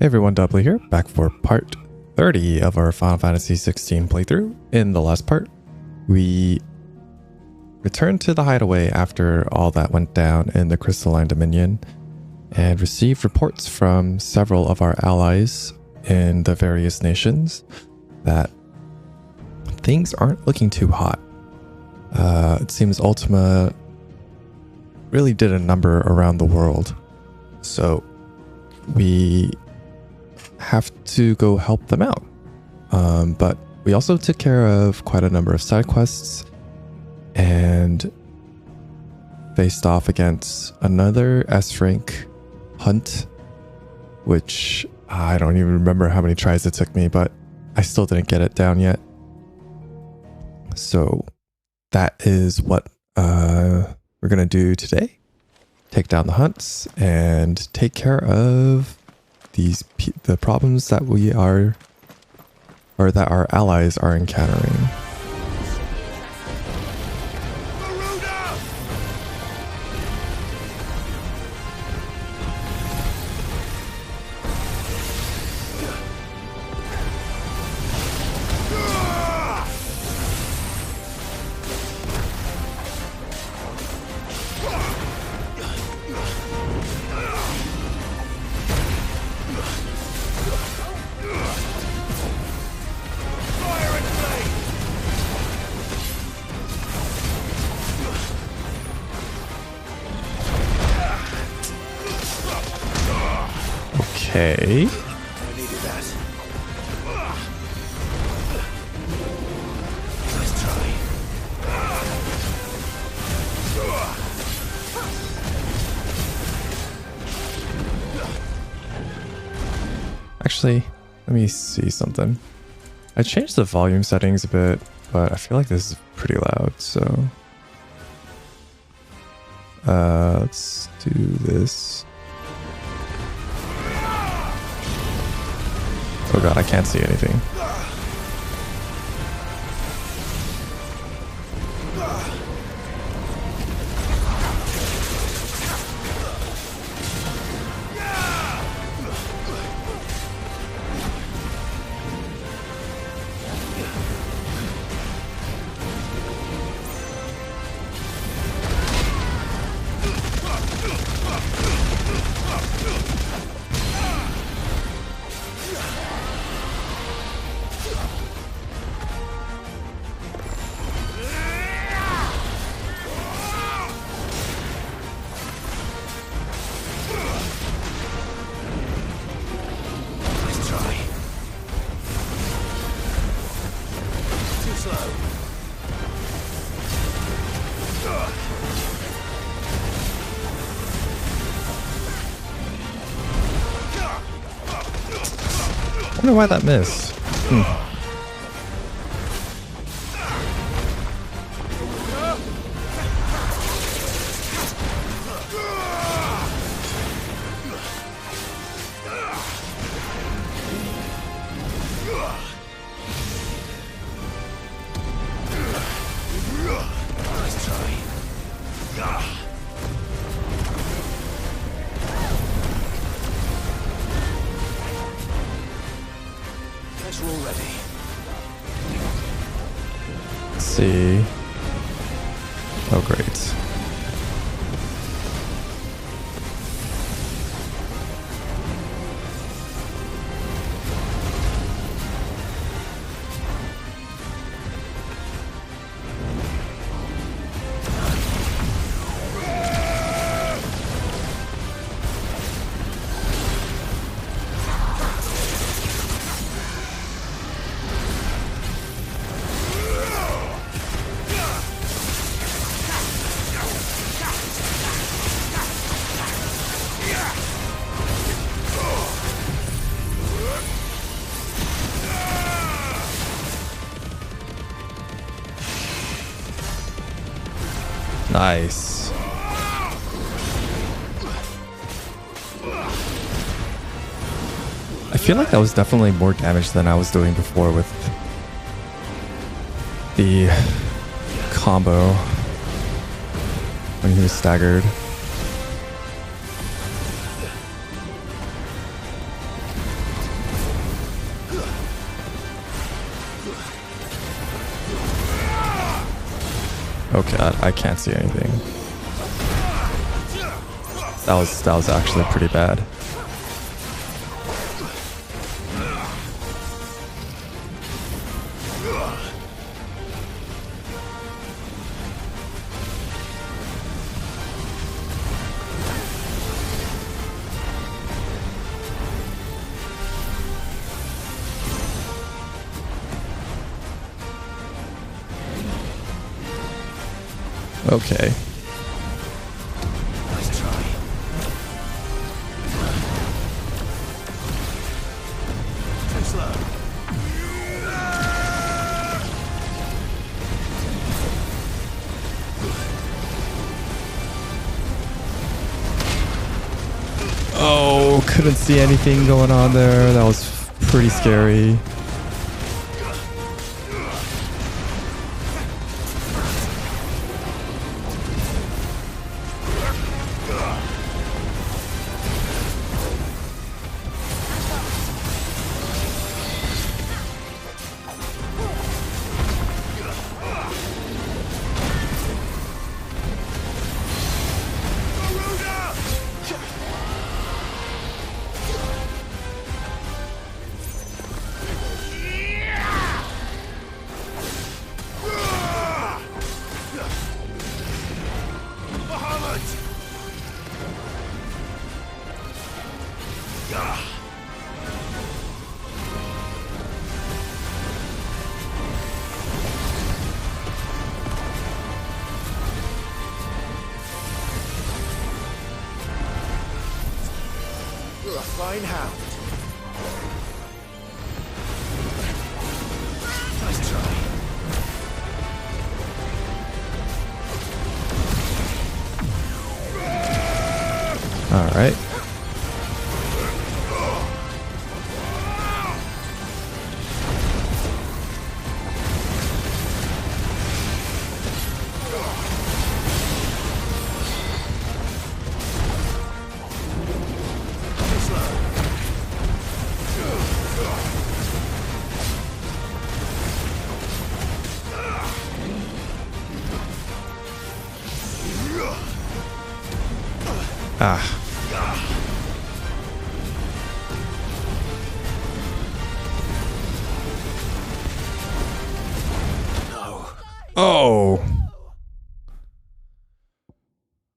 Hey everyone, Dalimil here, back for part 30 of our Final Fantasy 16 playthrough. In the last part, we returned to the hideaway after all that went down in the Crystalline Dominion and received reports from several of our allies in the various nations that things aren't looking too hot. It seems Ultima really did a number around the world, so we have to go help them out. But we also took care of quite a number of side quests and faced off against another S rank hunt, which I don't even remember how many tries it took me, but I still didn't get it down yet. So that is what we're gonna do today. Take down the hunts and take care of the problems that we are, or that our allies are encountering. Okay. Actually, let me see something. I changed the volume settings a bit, but I feel like this is pretty loud, so let's do this. Oh god, I can't see anything. I wonder why that missed. See. Oh, great. Nice. I feel like that was definitely more damage than I was doing before with the combo when he was staggered. Okay, I can't see anything. That was actually pretty bad. Okay. Nice try. Too slow. Oh, couldn't see anything going on there. That was pretty scary. Bahamut! You're a fine hound. Nice try. All right. Ah. Oh.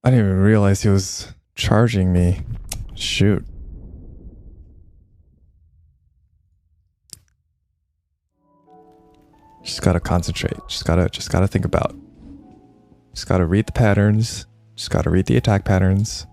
I didn't even realize he was charging me. Shoot. Just gotta concentrate. Just gotta think about. Just gotta read the patterns. Just gotta read the attack patterns.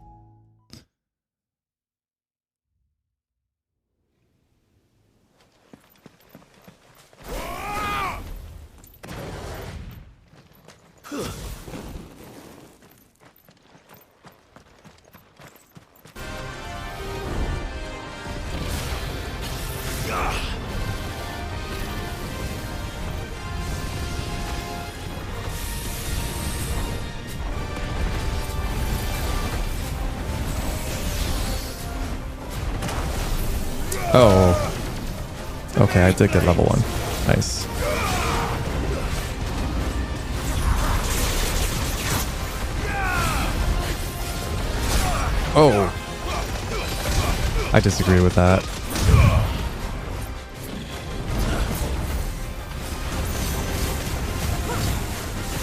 Oh. Okay, I did get level 1. Nice. Oh. I disagree with that.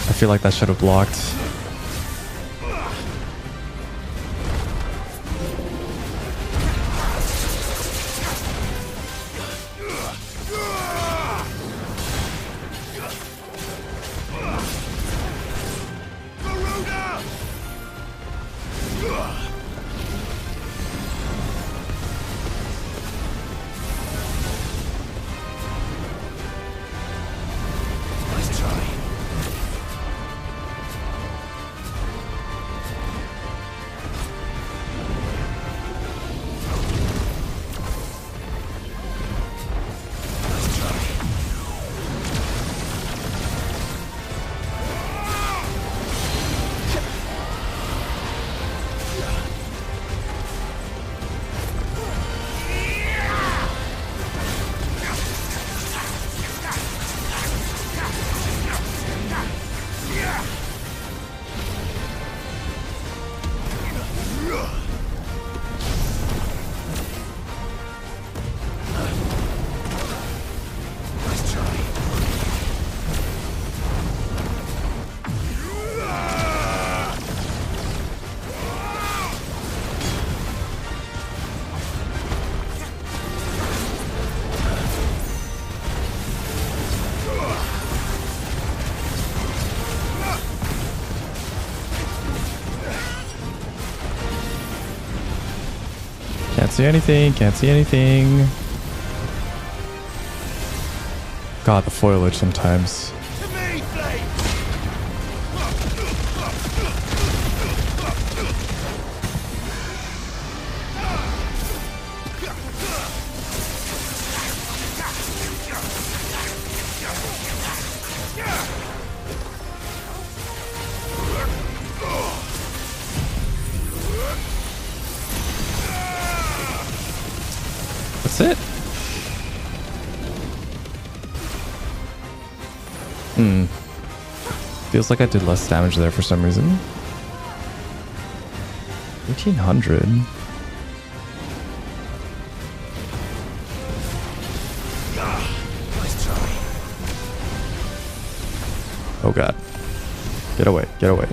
I feel like that should have blocked. see anything. Can't see anything. God, the foliage sometimes. To me, Flame! That's it. Feels like I did less damage there for some reason. 1800. Nice try. Oh god. Get away, get away.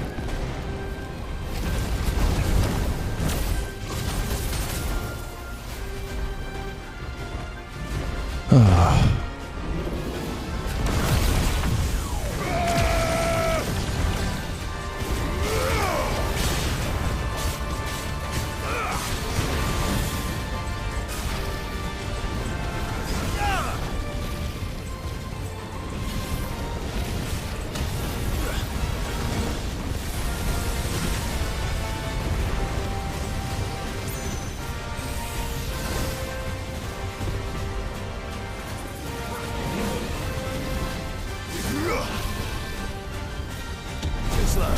Too slow.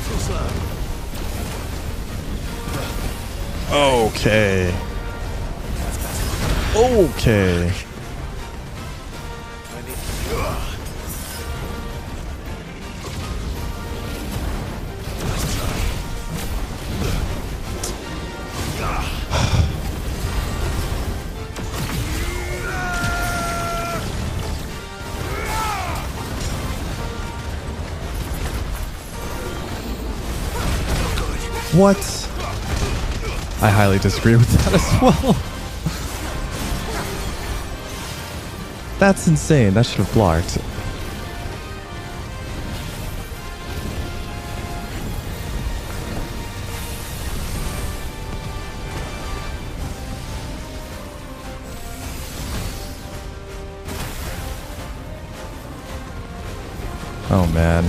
Too slow. Okay. Okay. I need... Nice try. What? I highly disagree with that as well. That's insane. That should have blocked. Oh man.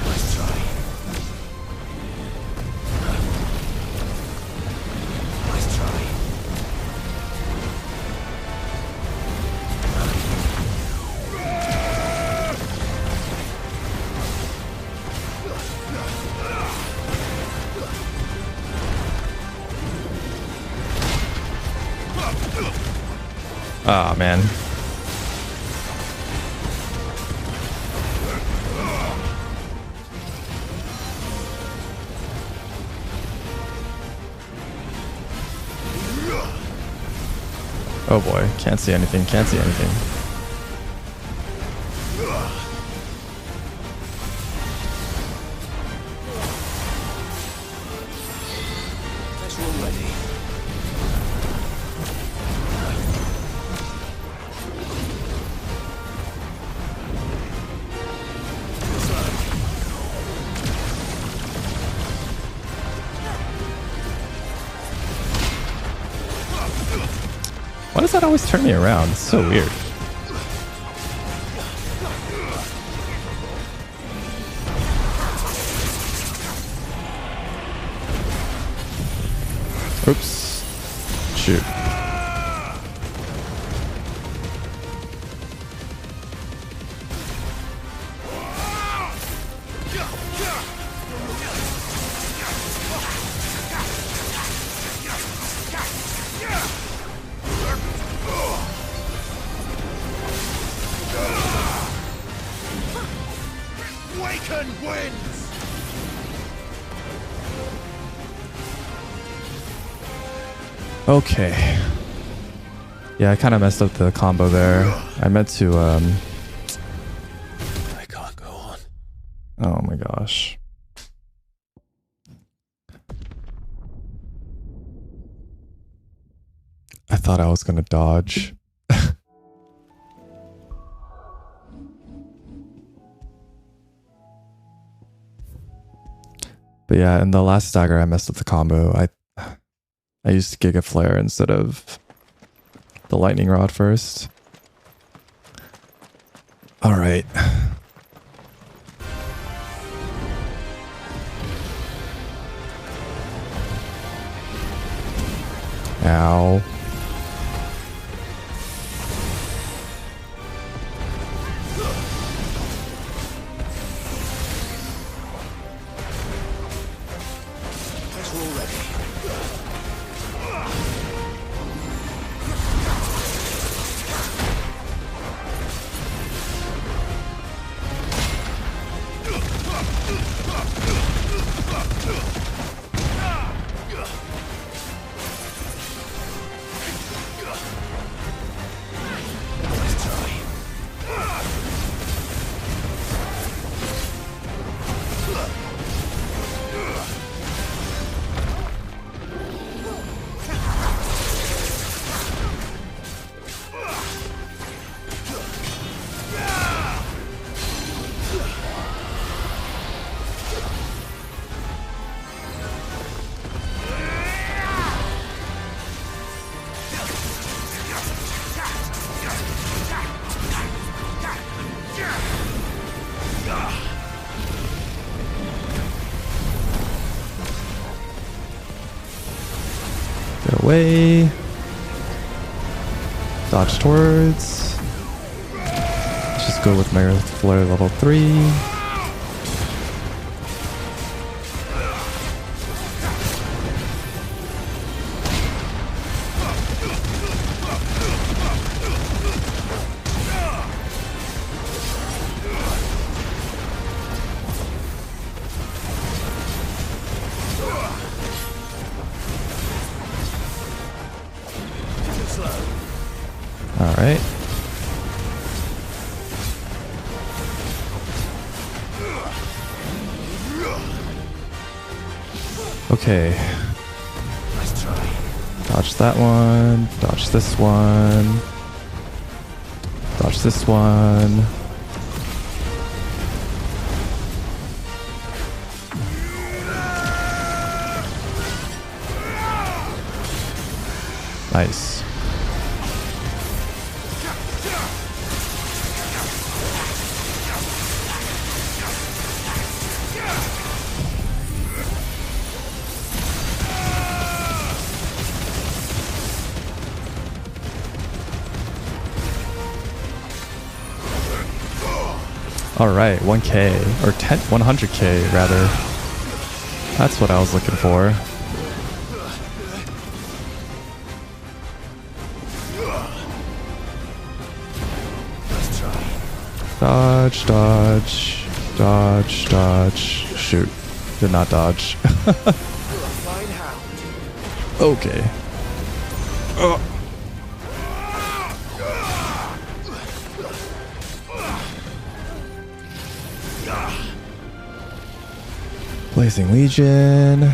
Nice try. Nice try. Ah, man. Oh boy, can't see anything, can't see anything. Guess we're ready. Why does that always turn me around? It's so weird. Oops. Shoot. Awaken winds! Okay. Yeah, I kind of messed up the combo there. I meant to, I can't go on. oh my gosh. I thought I was gonna dodge. But yeah, in the last stagger I messed up the combo. I used Giga Flare instead of the lightning rod first. Alright. Ow. Guess we're all ready. Nice try. Get away. Dodge towards. Let's just go with my Flare level 3. Alright. Okay. Nice try. Dodge that one. Dodge this one. Dodge this one. Nice. All right, 1K or 100K rather. That's what I was looking for. Nice try. Dodge, dodge, dodge, dodge. Shoot, did not dodge. You're a fine hound. Okay. Oh. Blazing Legion.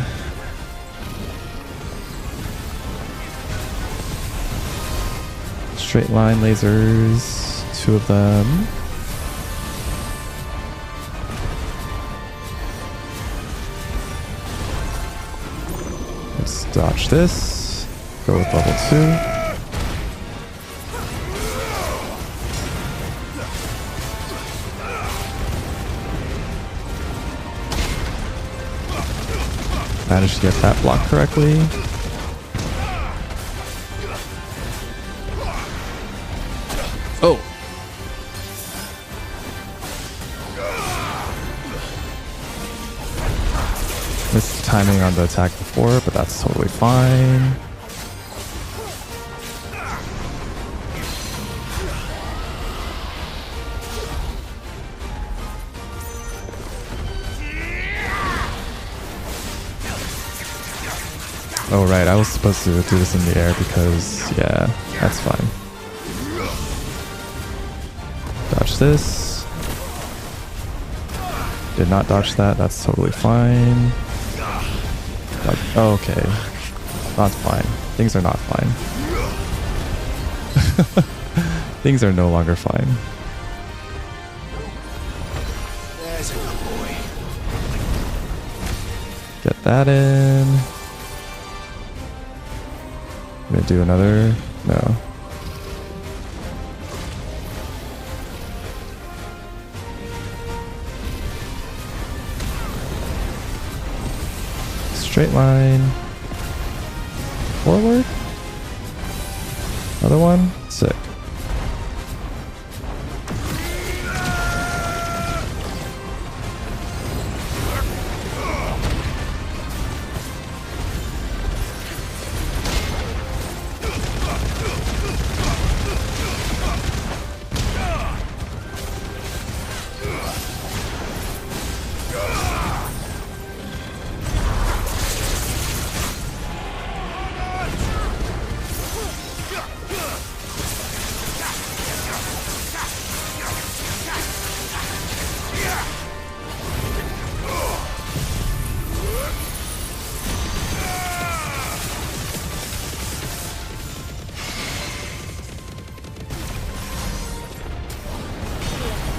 Straight line lasers, 2 of them. Let's dodge this. Go with level 2. Managed to get that block correctly. Oh! Missed timing on the attack before, but that's totally fine. Oh right, I was supposed to do this in the air because, yeah, that's fine. Dodge this. Did not dodge that, that's totally fine. Oh, okay. Not fine. Things are not fine. Things are no longer fine. There's a good boy. Get that in. I'm gonna do another. No. Straight line. Forward. Another one. Sick.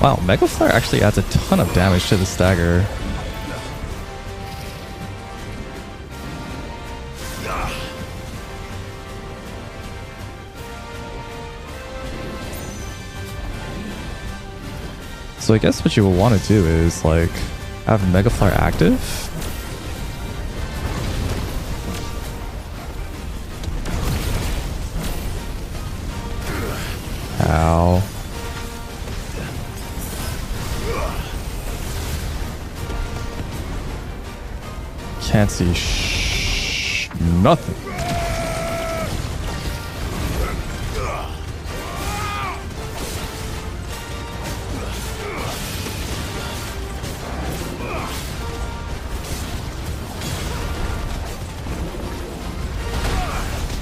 Wow, Mega Flare actually adds a ton of damage to the stagger. So I guess what you will want to do is like have Mega Flare active. Ow. Can't see nothing.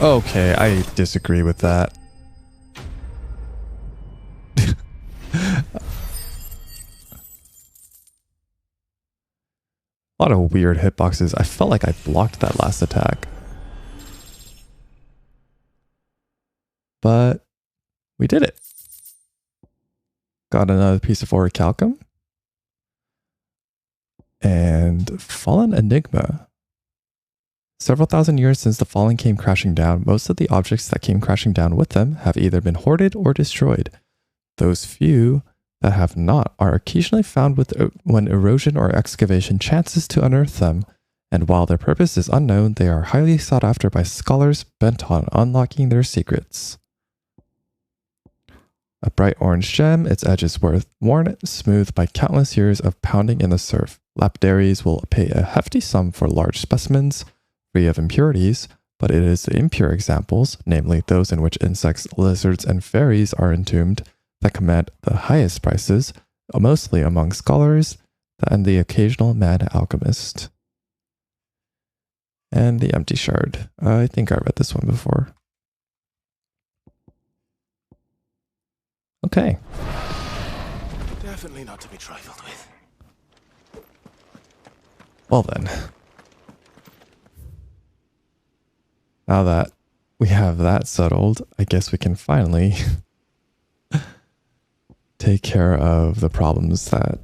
Okay, I disagree with that. A lot of weird hitboxes. I felt like I blocked that last attack. But we did it. Got another piece of Orichalcum. And Fallen Enigma. Several thousand years since the Fallen came crashing down, most of the objects that came crashing down with them have either been hoarded or destroyed. Those few that have not are occasionally found when erosion or excavation chances to unearth them, and while their purpose is unknown, they are highly sought after by scholars bent on unlocking their secrets. A bright orange gem, its edges worn smooth by countless years of pounding in the surf. Lapidaries will pay a hefty sum for large specimens, free of impurities, but it is the impure examples, namely those in which insects, lizards, and fairies are entombed, that command the highest prices, mostly among scholars and the occasional mad alchemist. And the empty shard. I think I read this one before. Okay. Definitely not to be trifled with. Well then. Now that we have that settled, I guess we can finally take care of the problems that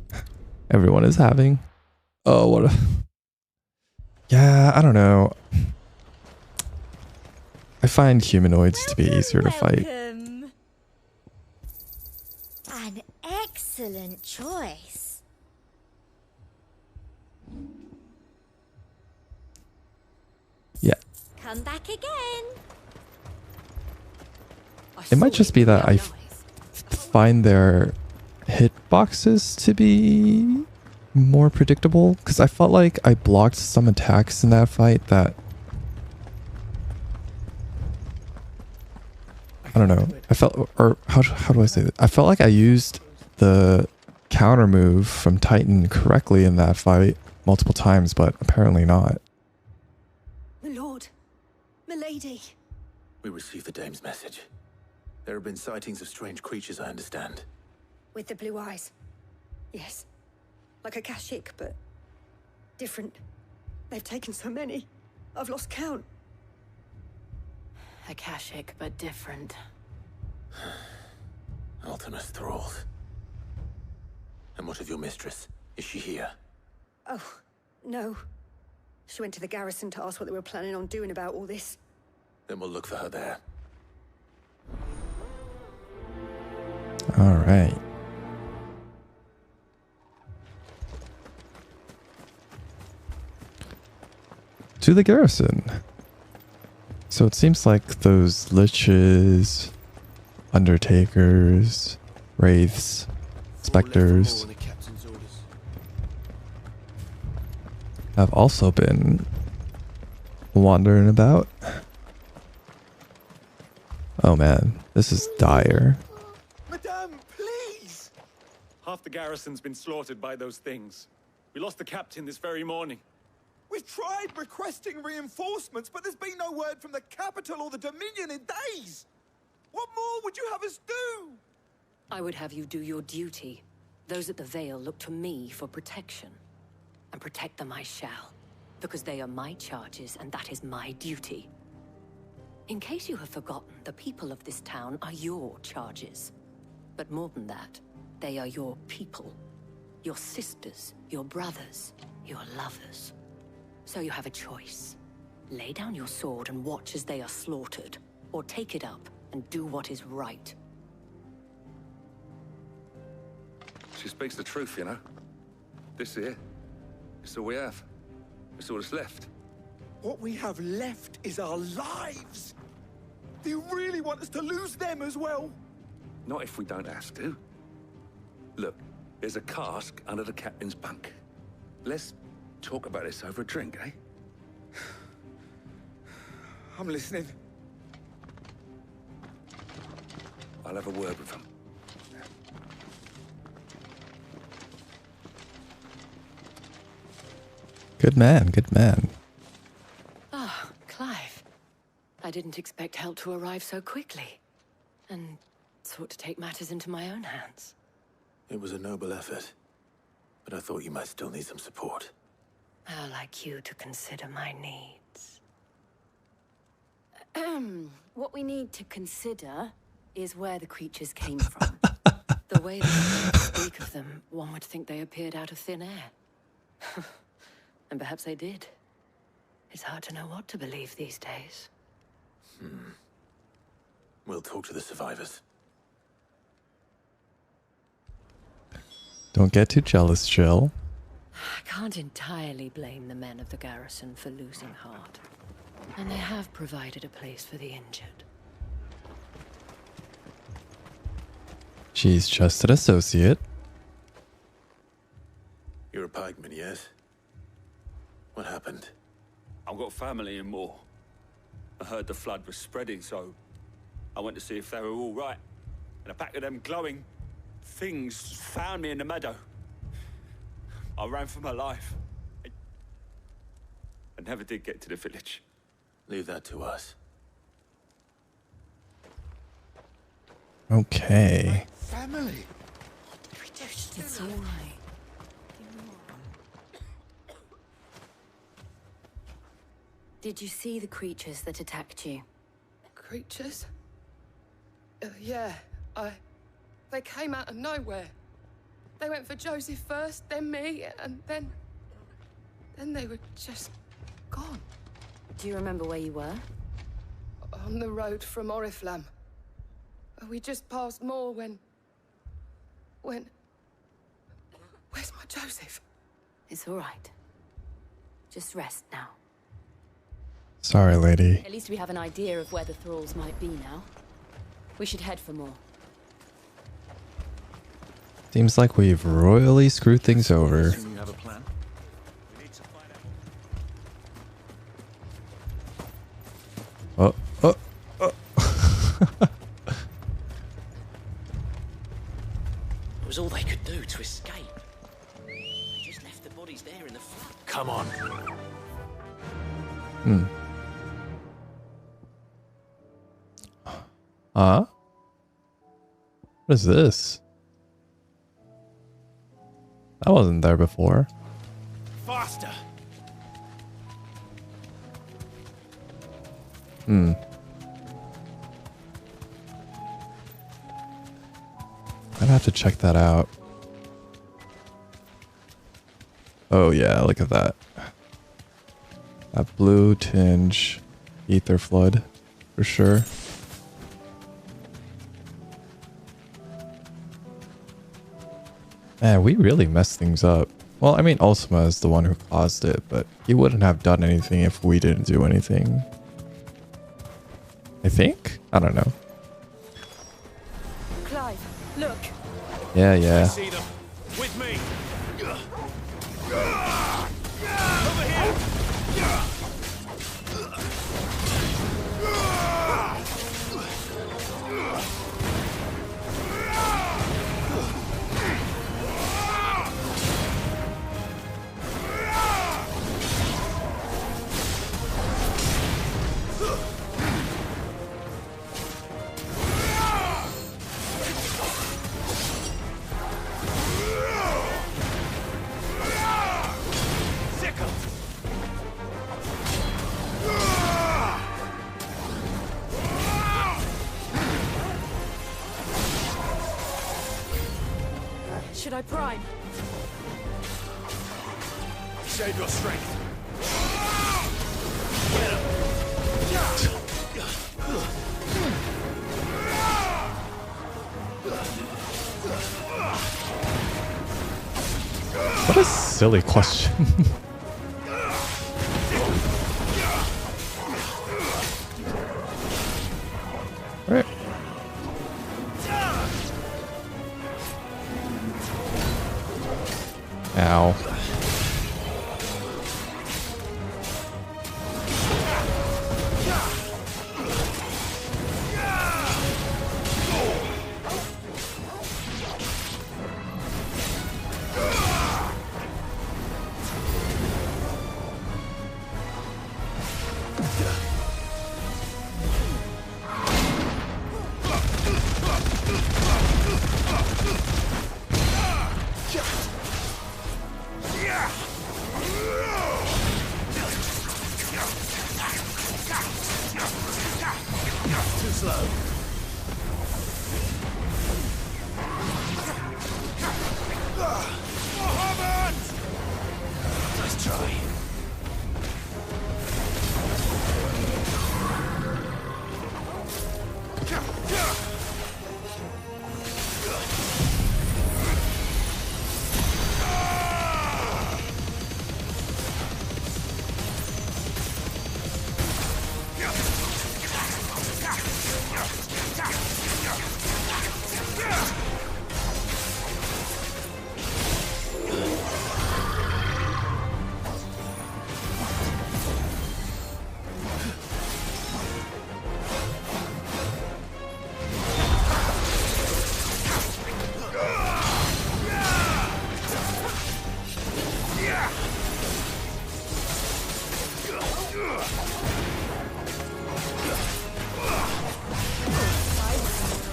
everyone is having. Oh, what a... Yeah, I don't know. I find humanoids to be easier to fight. An excellent choice. Yeah. Come back again. It might just be that I find their hitboxes to be more predictable, because I felt like I blocked some attacks in that fight that... I don't know. I felt... Or how do I say that? I felt like I used the counter move from Titan correctly in that fight multiple times, but apparently not. Lord, lady. We received the dame's message. There have been sightings of strange creatures, I understand. With the blue eyes. Yes. Like a Kashik, but different. They've taken so many. I've lost count. Akashic, but different. Ultima's thralls. And what of your mistress? Is she here? Oh, no. She went to the garrison to ask what they were planning on doing about all this. Then we'll look for her there. All right. To the garrison. So it seems like those liches, undertakers, wraiths, specters have also been wandering about. Oh man, this is dire. Madame, please! Half the garrison's been slaughtered by those things. We lost the captain this very morning. We've tried requesting reinforcements, but there's been no word from the capital or the Dominion in days. What more would you have us do? I would have you do your duty. Those at the Vale look to me for protection. And protect them I shall. Because they are my charges, and that is my duty. In case you have forgotten, the people of this town are your charges. But more than that, they are your people. Your sisters, your brothers, your lovers. So you have a choice. Lay down your sword and watch as they are slaughtered, or take it up and do what is right. She speaks the truth, you know. This here, it's all we have. It's all that's left. What we have left is our lives. Do you really want us to lose them as well? Not if we don't have to. Look, there's a cask under the captain's bunk. Let's talk about this over a drink, eh? I'm listening. I'll have a word with him. Good man, good man. Ah, Clive. I didn't expect help to arrive so quickly. And sought to take matters into my own hands. It was a noble effort. But I thought you might still need some support. I'd like you to consider my needs. What we need to consider is where the creatures came from. The way they speak of them, one would think they appeared out of thin air. And perhaps they did. It's hard to know what to believe these days. We'll talk to the survivors. Don't get too jealous, Jill. I can't entirely blame the men of the garrison for losing heart. And they have provided a place for the injured. She's just an associate. You're a pikeman, yes? What happened? I've got family in Moor. I heard the flood was spreading, so I went to see if they were all right. And a pack of them glowing things found me in the meadow. I ran for my life. I never did get to the village. Leave that to us. Okay. Family. It's all right. Did you see the creatures that attacked you? Creatures? Yeah, they came out of nowhere. They went for Joseph first, then me, and then they were just gone. Do you remember where you were? On the road from Oriflamme. We just passed Moor when... Where's my Joseph? It's all right. Just rest now. Sorry, lady. At least we have an idea of where the thralls might be now. We should head for more. Seems like we've royally screwed things over. You have a plan? Oh, oh, oh. It was all they could do to escape. They just left the bodies there in the flood. Come on. Huh? What is this? That wasn't there before. Faster. Hmm. I'd have to check that out. Oh yeah, look at that. That blue tinge. Ether flood. For sure. Man, we really messed things up. Well, I mean, Ultima is the one who caused it, but he wouldn't have done anything if we didn't do anything. I think? I don't know. Clive, look. Yeah, yeah. See them. With me. Over here. Should I prime? Save your strength. What a silly question. Right. Ow. Too slow. Bahamut! Nice try.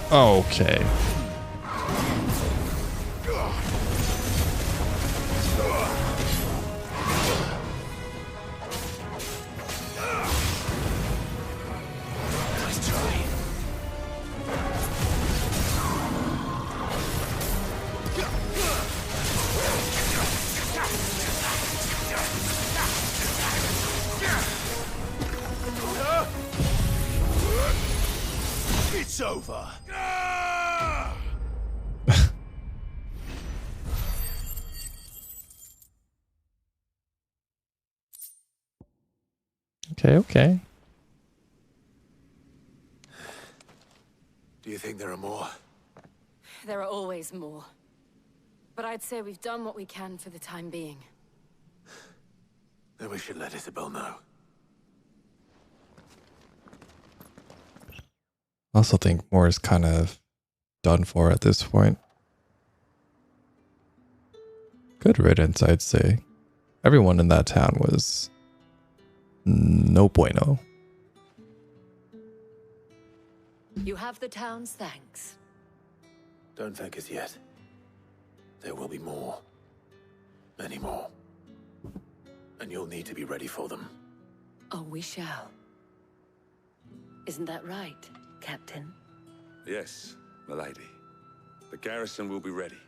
Okay. Nice try. It's over. Okay, okay. Do you think there are more? There are always more. But I'd say we've done what we can for the time being. Then we should let Isabel know. I also think more is kind of done for at this point. Good riddance, I'd say. Everyone in that town was no bueno. You have the town's thanks. Don't thank us yet. There will be more. Many more. And you'll need to be ready for them. Oh, we shall. Isn't that right, Captain? Yes, milady. The garrison will be ready.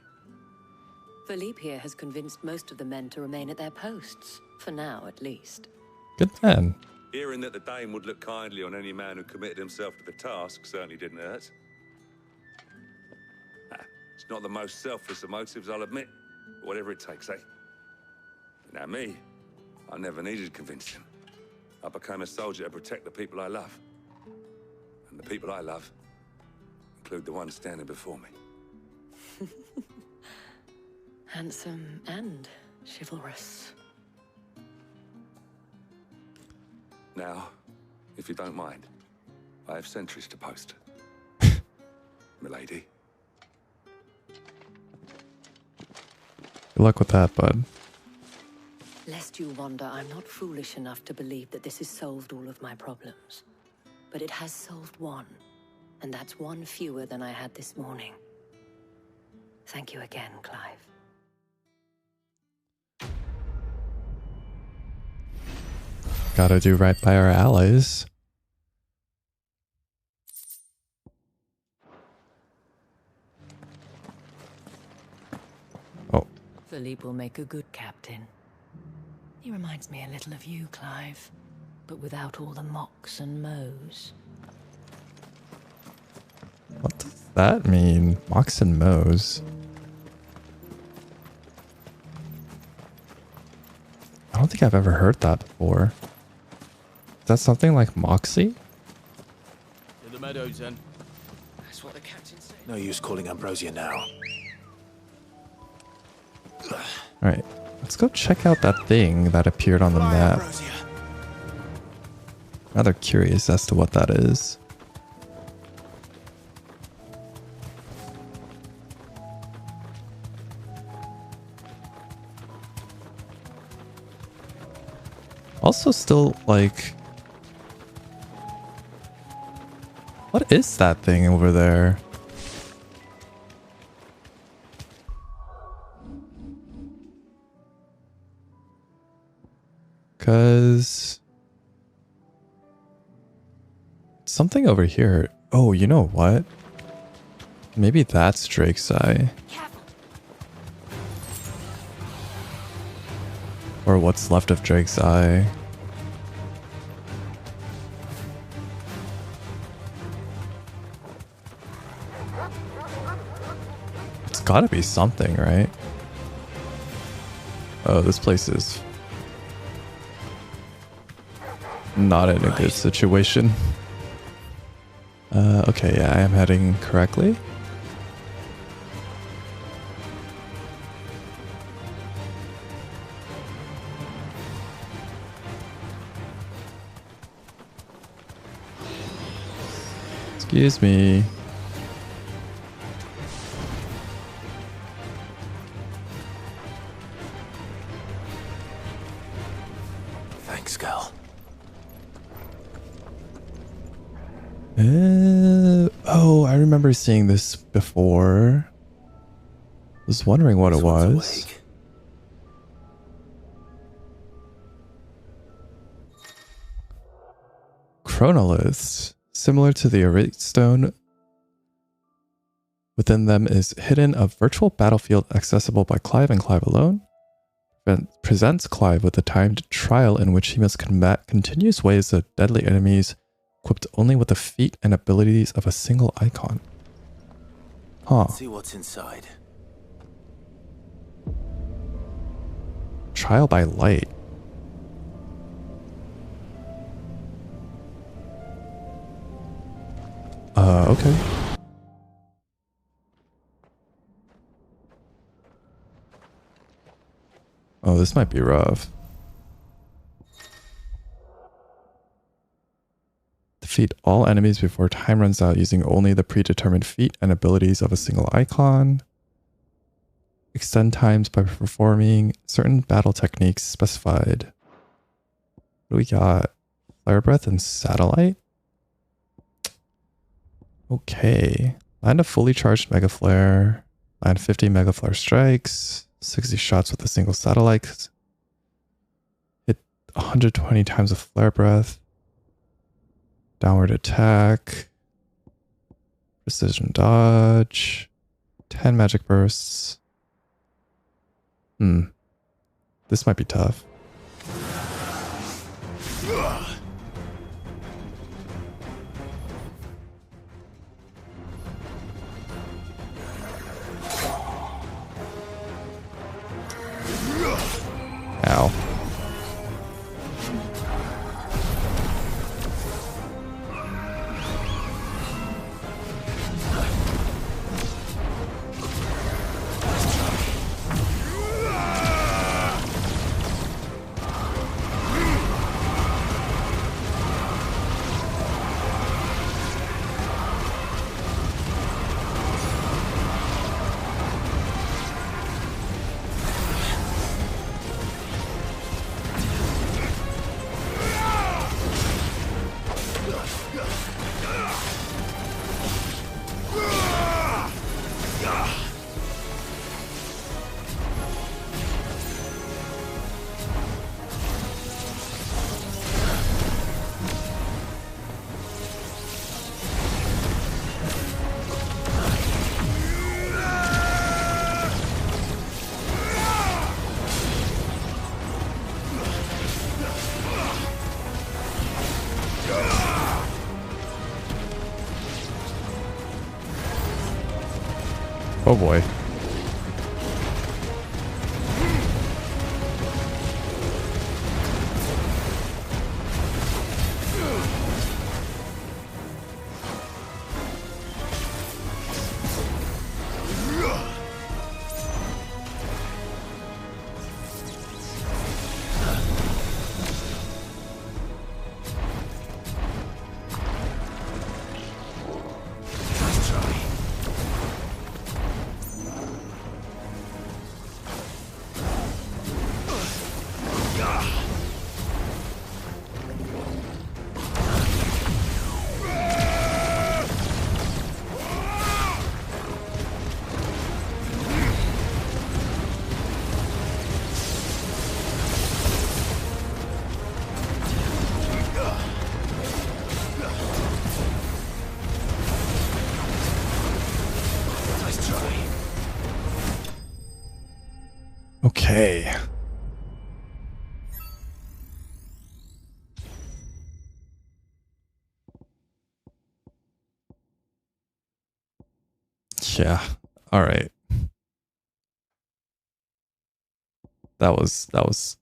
Philippe here has convinced most of the men to remain at their posts. For now, at least. Good man. Hearing that the Dame would look kindly on any man who committed himself to the task certainly didn't hurt. It's not the most selfless of motives, I'll admit. But whatever it takes, eh? Now me, I never needed convincing. I became a soldier to protect the people I love. And the people I love include the ones standing before me. Handsome and chivalrous. Now, if you don't mind, I have sentries to post. Milady. Good luck with that, bud. Lest you wonder, I'm not foolish enough to believe that this has solved all of my problems. But it has solved one, and that's one fewer than I had this morning. Thank you again, Clive. Gotta do right by our allies. Oh. Philippe will make a good captain. He reminds me a little of you, Clive, but without all the mocks and mows. What does that mean? Mocks and mows. I don't think I've ever heard that before. Is that something like Moxie? In the meadows, then. That's what the captain said. No use calling Ambrosia now. Alright, let's go check out that thing that appeared on the map. Rather curious as to what that is. Also still, like... What is that thing over there? Because... something over here. Oh, you know what? Maybe that's Drake's Eye. Or what's left of Drake's Eye. It's gotta be something, right? Oh, this place is not in a good situation. Okay, yeah, I am heading correctly. Excuse me. Thanks, girl. Oh, I remember seeing this before. Was wondering what it was. Chronoliths. Similar to the Arite Stone, within them is hidden a virtual battlefield accessible by Clive and Clive alone. Presents Clive with a timed trial in which he must combat continuous waves of deadly enemies equipped only with the feat and abilities of a single icon. Huh. Let's see what's inside. Trial by light. Okay. Oh, this might be rough. Defeat all enemies before time runs out using only the predetermined feat and abilities of a single icon. Extend times by performing certain battle techniques specified. What do we got? Flare Breath and Satellite? Okay. Land a fully charged Mega Flare. Land 50 Mega Flare strikes. 60 shots with a single satellite. Hit 120 times with Flare Breath. Downward attack. Precision dodge. 10 magic bursts. This might be tough. Ow. Oh boy. Okay. Yeah. All right. That was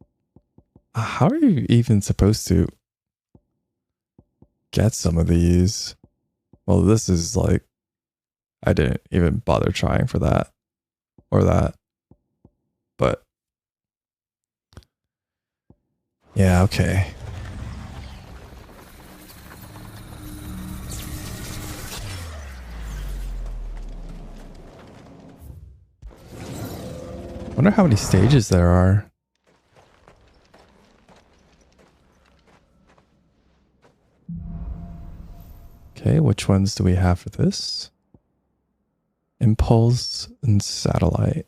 how are you even supposed to get some of these? Well, this is like I didn't even bother trying for that or that. But yeah, okay. Wonder how many stages there are. Okay, which ones do we have for this? Impulse and satellite.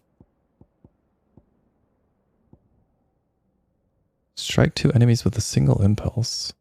Strike 2 enemies with a single impulse.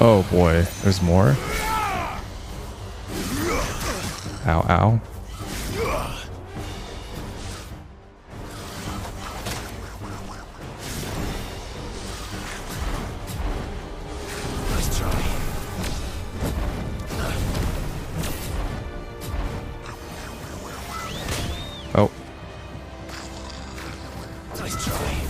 Oh boy, there's more. Ow, ow. Nice try. Oh. Nice try.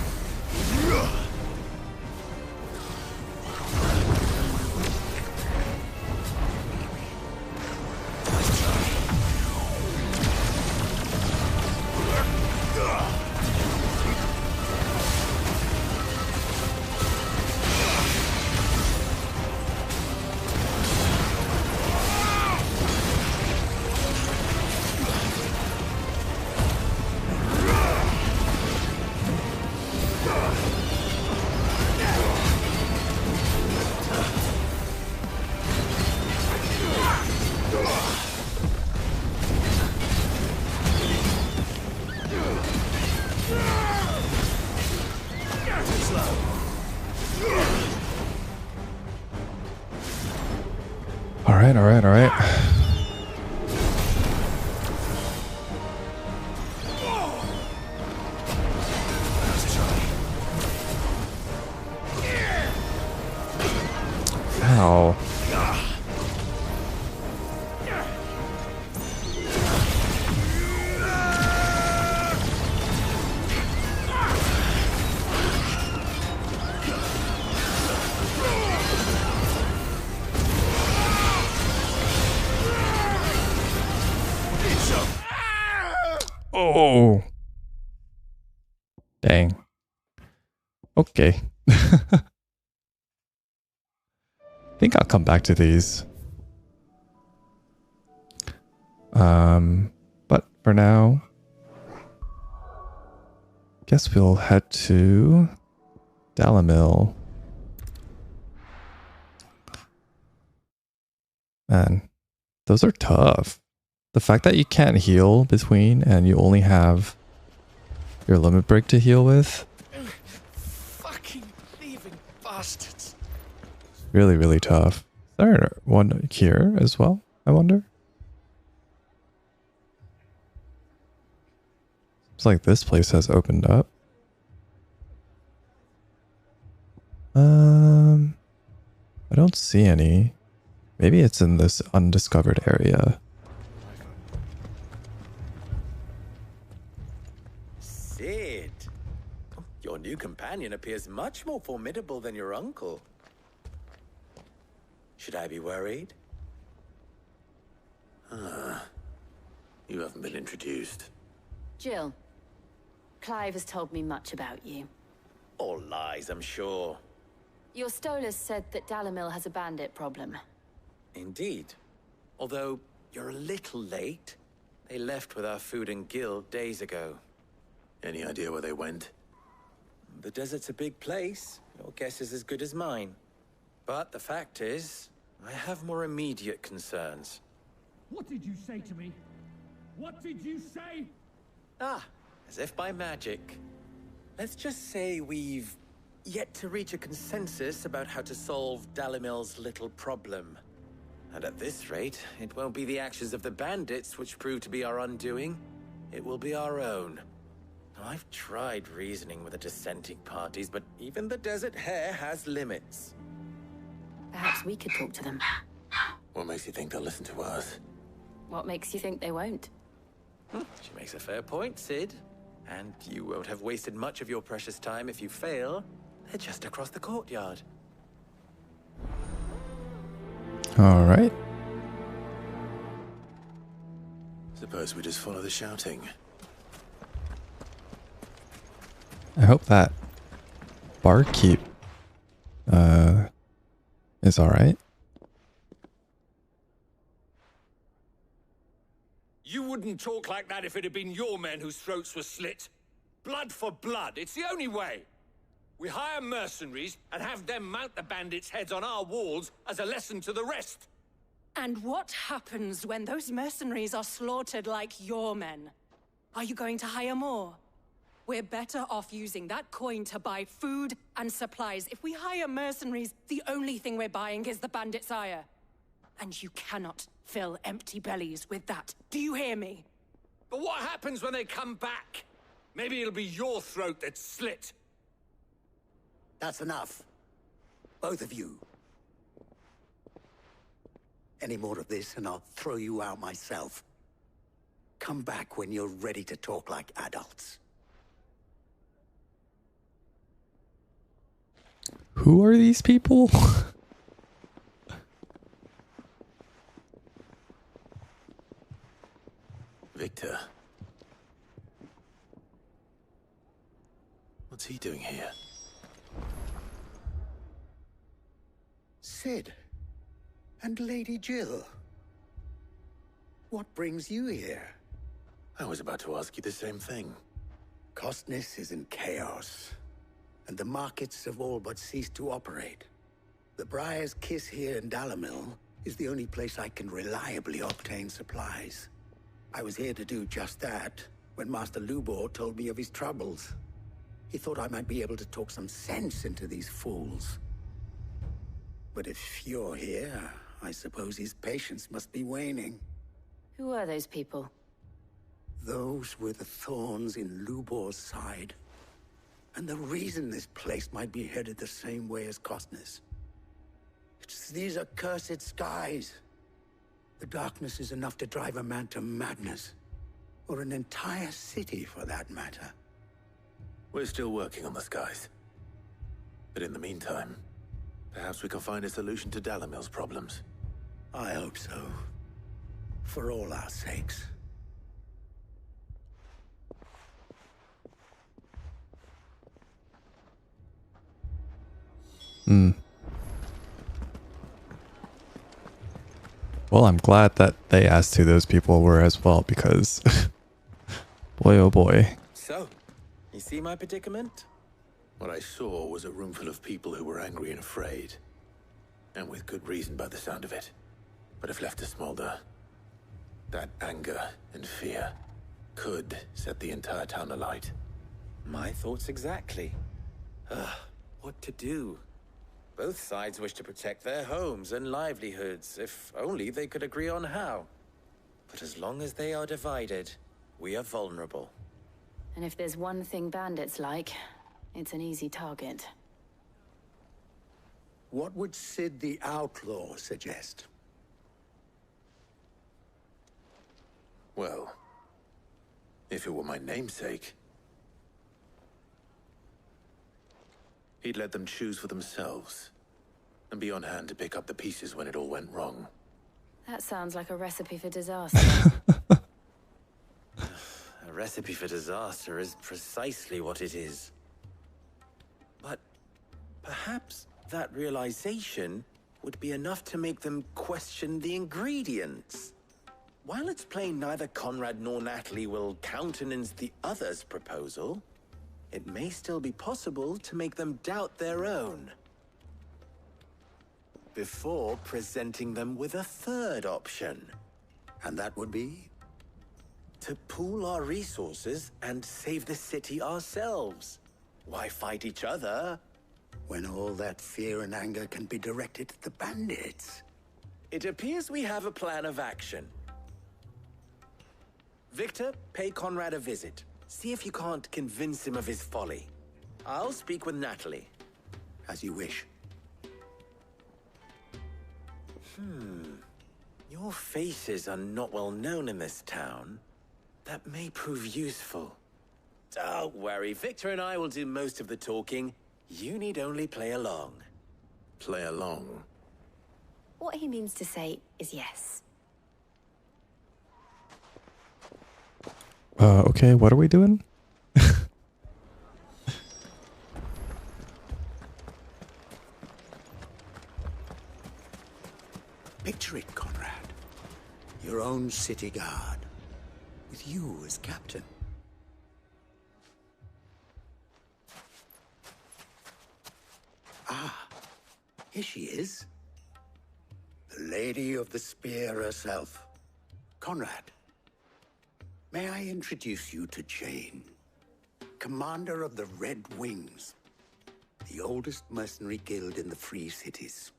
Alright, alright, alright. Ow. Oh. Dang. Okay. I think I'll come back to these. But for now, guess we'll head to Dalimil. Man, those are tough. The fact that you can't heal between and you only have your limit break to heal with. Fucking thieving bastards. Really, really tough. Is there one here as well, I wonder? It's like this place has opened up. I don't see any. Maybe it's in this undiscovered area. Sid, your new companion appears much more formidable than your uncle. Should I be worried? You haven't been introduced. Jill, Clive has told me much about you. All lies, I'm sure. Your Stolas said that Dalimil has a bandit problem. Indeed. Although, you're a little late. They left with our food and guild days ago. Any idea where they went? The desert's a big place. Your guess is as good as mine. But the fact is, I have more immediate concerns. What did you say to me? What did you say? Ah, as if by magic. Let's just say we've yet to reach a consensus about how to solve Dalimil's little problem. And at this rate, it won't be the actions of the bandits which prove to be our undoing. It will be our own. I've tried reasoning with the dissenting parties, but even the Desert Hare has limits. Perhaps we could talk to them. What makes you think they'll listen to us? What makes you think they won't? She makes a fair point, Sid. And you won't have wasted much of your precious time if you fail. They're just across the courtyard. All right. Suppose we just follow the shouting. I hope that barkeep is all right. You wouldn't talk like that if it had been your men whose throats were slit. Blood for blood, it's the only way. We hire mercenaries and have them mount the bandits' heads on our walls as a lesson to the rest. And what happens when those mercenaries are slaughtered like your men? Are you going to hire more? We're better off using that coin to buy food and supplies. If we hire mercenaries, the only thing we're buying is the bandit's ire. And you cannot fill empty bellies with that. Do you hear me? But what happens when they come back? Maybe it'll be your throat that's slit. That's enough. Both of you. Any more of this and I'll throw you out myself. Come back when you're ready to talk like adults. Who are these people? Victor. What's he doing here? Sid. And Lady Jill. What brings you here? I was about to ask you the same thing. Costness is in chaos, and the markets have all but ceased to operate. The Briar's Kiss here in Dalimil is the only place I can reliably obtain supplies. I was here to do just that when Master Lubor told me of his troubles. He thought I might be able to talk some sense into these fools. But if you're here, I suppose his patience must be waning. Who are those people? Those were the thorns in Lubor's side. And the reason this place might be headed the same way as Costness. It's these accursed skies. The darkness is enough to drive a man to madness. Or an entire city, for that matter. We're still working on the skies. But in the meantime, perhaps we can find a solution to Dalimil's problems. I hope so. For all our sakes. Well, I'm glad that they asked who those people were as well, because boy oh boy. So, you see my predicament? What I saw was a room full of people who were angry and afraid. And with good reason by the sound of it. But if left to smolder, that anger and fear could set the entire town alight. My thoughts exactly. What to do? Both sides wish to protect their homes and livelihoods, if only they could agree on how. But as long as they are divided, we are vulnerable. And if there's one thing bandits like, it's an easy target. What would Sid the Outlaw suggest? Well, if it were my namesake, he'd let them choose for themselves, and be on hand to pick up the pieces when it all went wrong. That sounds like a recipe for disaster. A recipe for disaster is precisely what it is. But perhaps that realization would be enough to make them question the ingredients. While it's plain neither Conrad nor Natalie will countenance the other's proposal, it may still be possible to make them doubt their own. Before presenting them with a third option. And that would be? To pool our resources and save the city ourselves. Why fight each other? When all that fear and anger can be directed at the bandits. It appears we have a plan of action. Victor, pay Conrad a visit. See if you can't convince him of his folly. I'll speak with Natalie. As you wish. Your faces are not well known in this town. That may prove useful. Don't worry, Victor and I will do most of the talking. You need only play along. Play along? What he means to say is yes. Okay, what are we doing? Picture it, Conrad. Your own city guard. With you as captain. Ah, here she is. The Lady of the Spear herself. Conrad, may I introduce you to Jane? commander of the Red Wings, the oldest mercenary guild in the Free Cities.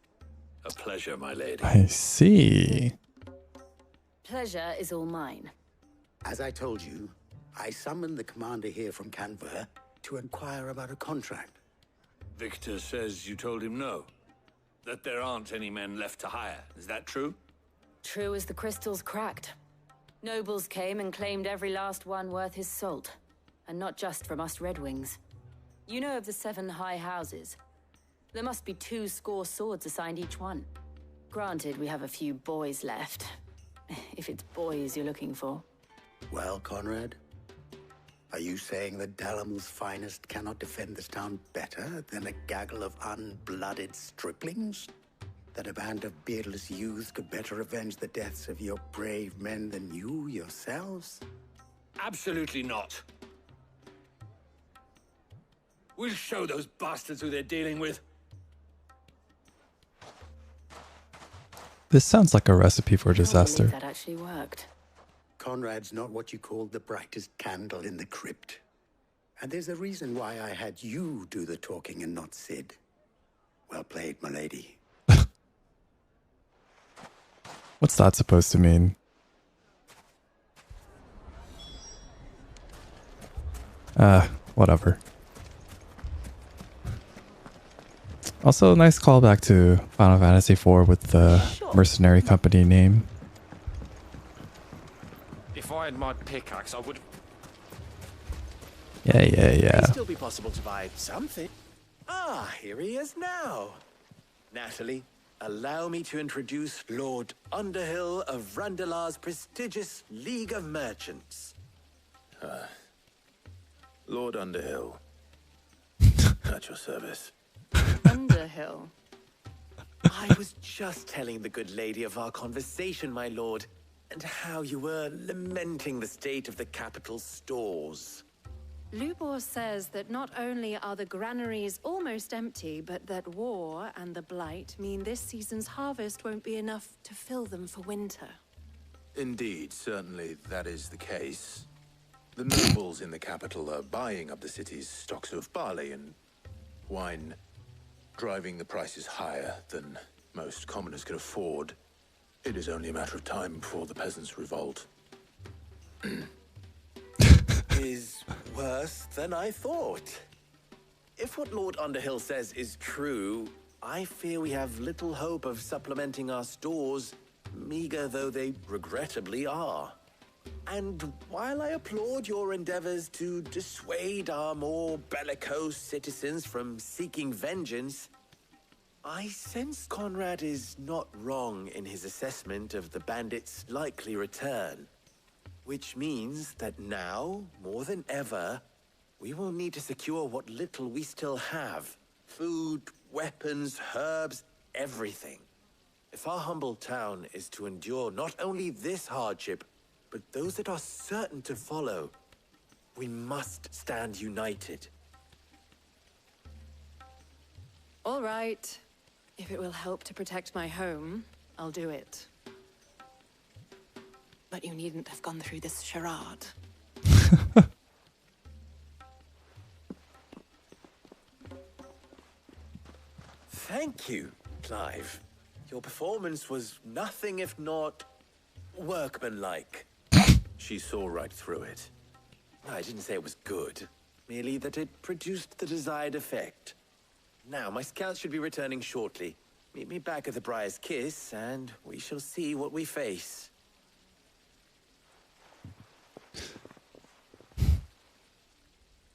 A pleasure, my lady. I see. Pleasure is all mine. As I told you, I summoned the commander here from Kanver to inquire about a contract. Victor says you told him no. That there aren't any men left to hire. Is that true? True as the crystals cracked. Nobles came and claimed every last one worth his salt. And not just from us Red Wings. You know of the 7 high houses. There must be 2 score swords assigned each one. Granted, we have a few boys left. If it's boys you're looking for. Well, Conrad, are you saying that Dalimil's finest cannot defend this town better than a gaggle of unblooded striplings? That a band of beardless youths could better avenge the deaths of your brave men than you yourselves? Absolutely not. We'll show those bastards who they're dealing with. This sounds like a recipe for disaster. That actually worked. Conrad's not what you call the brightest candle in the crypt. And there's a reason why I had you do the talking and not Sid. Well played, my lady. What's that supposed to mean? Whatever. Also, a nice callback to Final Fantasy IV with the mercenary company name. If I had my pickaxe, I would... Yeah. It'd still be possible to buy something. Ah, here he is now. Natalie, allow me to introduce Lord Underhill of Randalar's prestigious League of Merchants. Lord Underhill. At your service. Underhill. I was just telling the good lady of our conversation, my lord, and how you were lamenting the state of the capital's stores. Lubor says that not only are the granaries almost empty, but that war and the Blight mean this season's harvest won't be enough to fill them for winter. Indeed, certainly that is the case. The nobles in the capital are buying up the city's stocks of barley and wine, driving the prices higher than most commoners can afford. It is only a matter of time before the peasants revolt. Is worse than I thought. If what Lord Underhill says is true, I fear we have little hope of supplementing our stores, meager though they regrettably are. And while I applaud your endeavors to dissuade our more bellicose citizens from seeking vengeance, I sense Conrad is not wrong in his assessment of the bandits' likely return. Which means that now, more than ever, we will need to secure what little we still have. Food, weapons, herbs, everything. If our humble town is to endure not only this hardship, but those that are certain to follow, we must stand united. All right. If it will help to protect my home, I'll do it. But you needn't have gone through this charade. Thank you, Clive. Your performance was nothing if not workmanlike. She saw right through it. I didn't say it was good, merely that it produced the desired effect. Now, my scouts should be returning shortly. Meet me back at the Briar's Kiss, and we shall see what we face.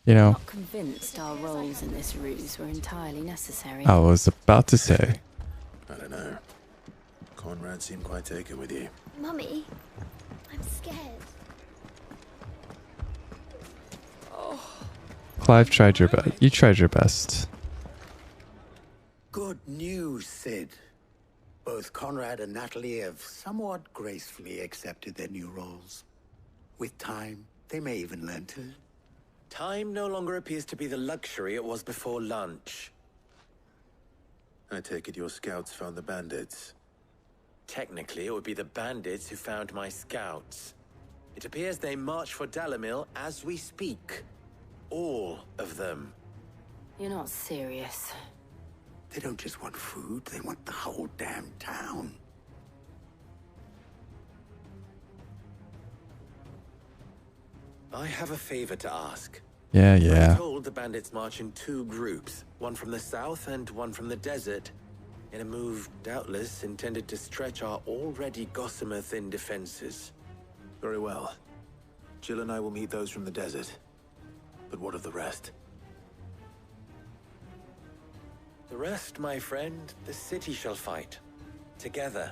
You know, I'm not convinced our roles in this ruse were entirely necessary. I was about to say. I don't know. Conrad seemed quite taken with you. Mummy, I'm scared. Clive tried your best. You tried your best. Good news, Sid. Both Conrad and Natalie have somewhat gracefully accepted their new roles. With time, they may even learn to... Time no longer appears to be the luxury it was before lunch. I take it your scouts found the bandits. Technically, it would be the bandits who found my scouts. It appears they march for Dalimil as we speak. All of them. You're not serious. They don't just want food, they want the whole damn town. I have a favor to ask. Yeah, I'm yeah. told the bandits march in 2 groups, one from the south and one from the desert, in a move doubtless intended to stretch our already gossamer-thin defenses. Very well. Jill and I will meet those from the desert. But what of the rest? The rest, my friend, the city shall fight. Together.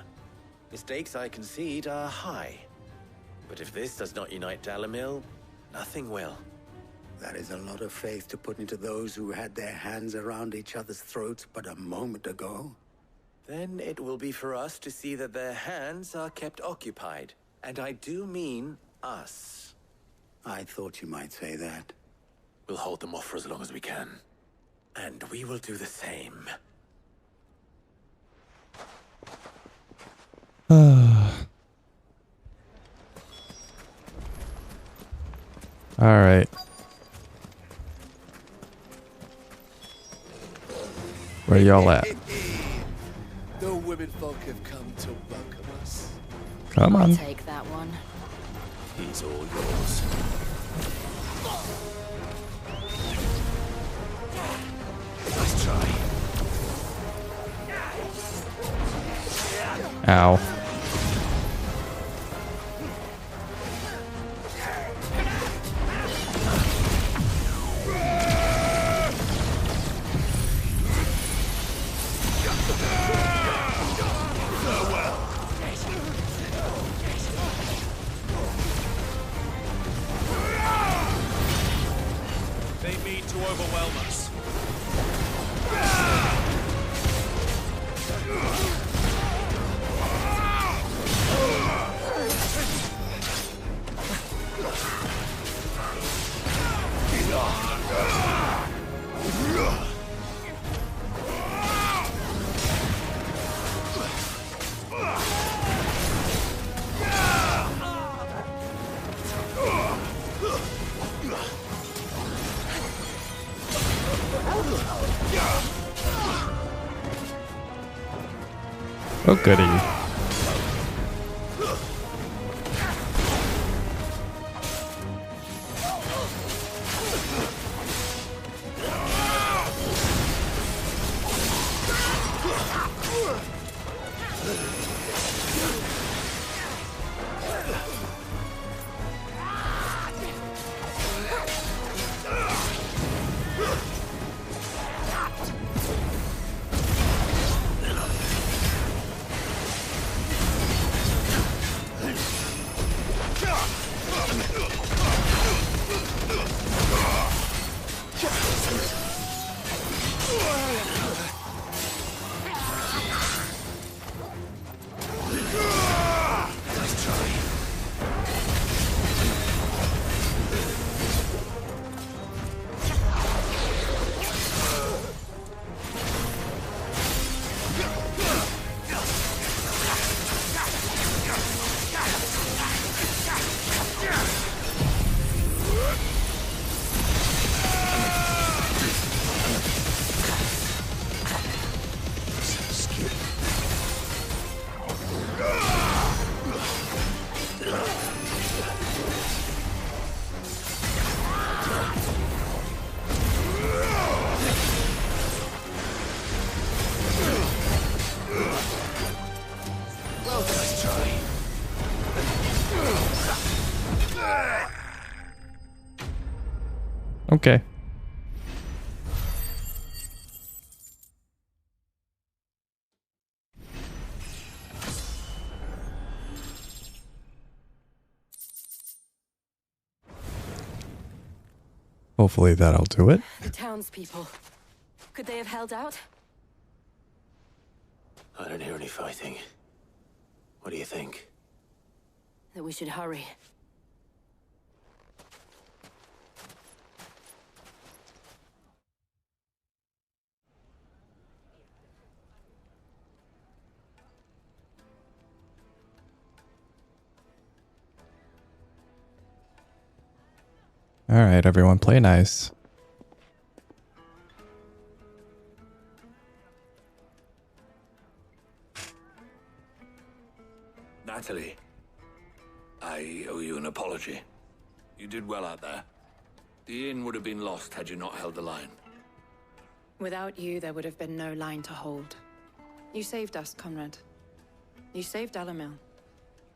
Mistakes, I concede, are high. But if this does not unite Dalimil, nothing will. That is a lot of faith to put into those who had their hands around each other's throats but a moment ago. Then it will be for us to see that their hands are kept occupied. And I do mean us. I thought you might say that. We'll hold them off for as long as we can. And we will do the same. Alright. Where y'all at? The women folk have come to welcome us. Come on. I'll take that one. He's all yours. Nice try. Ow. They mean to overwhelm us. Oh, goody. Okay. Hopefully that'll do it. The townspeople. Could they have held out? I don't hear any fighting. What do you think? That we should hurry. Alright, everyone, play nice. Natalie, I owe you an apology. You did well out there. The inn would have been lost had you not held the line. Without you, there would have been no line to hold. You saved us, Conrad. You saved Dalimil.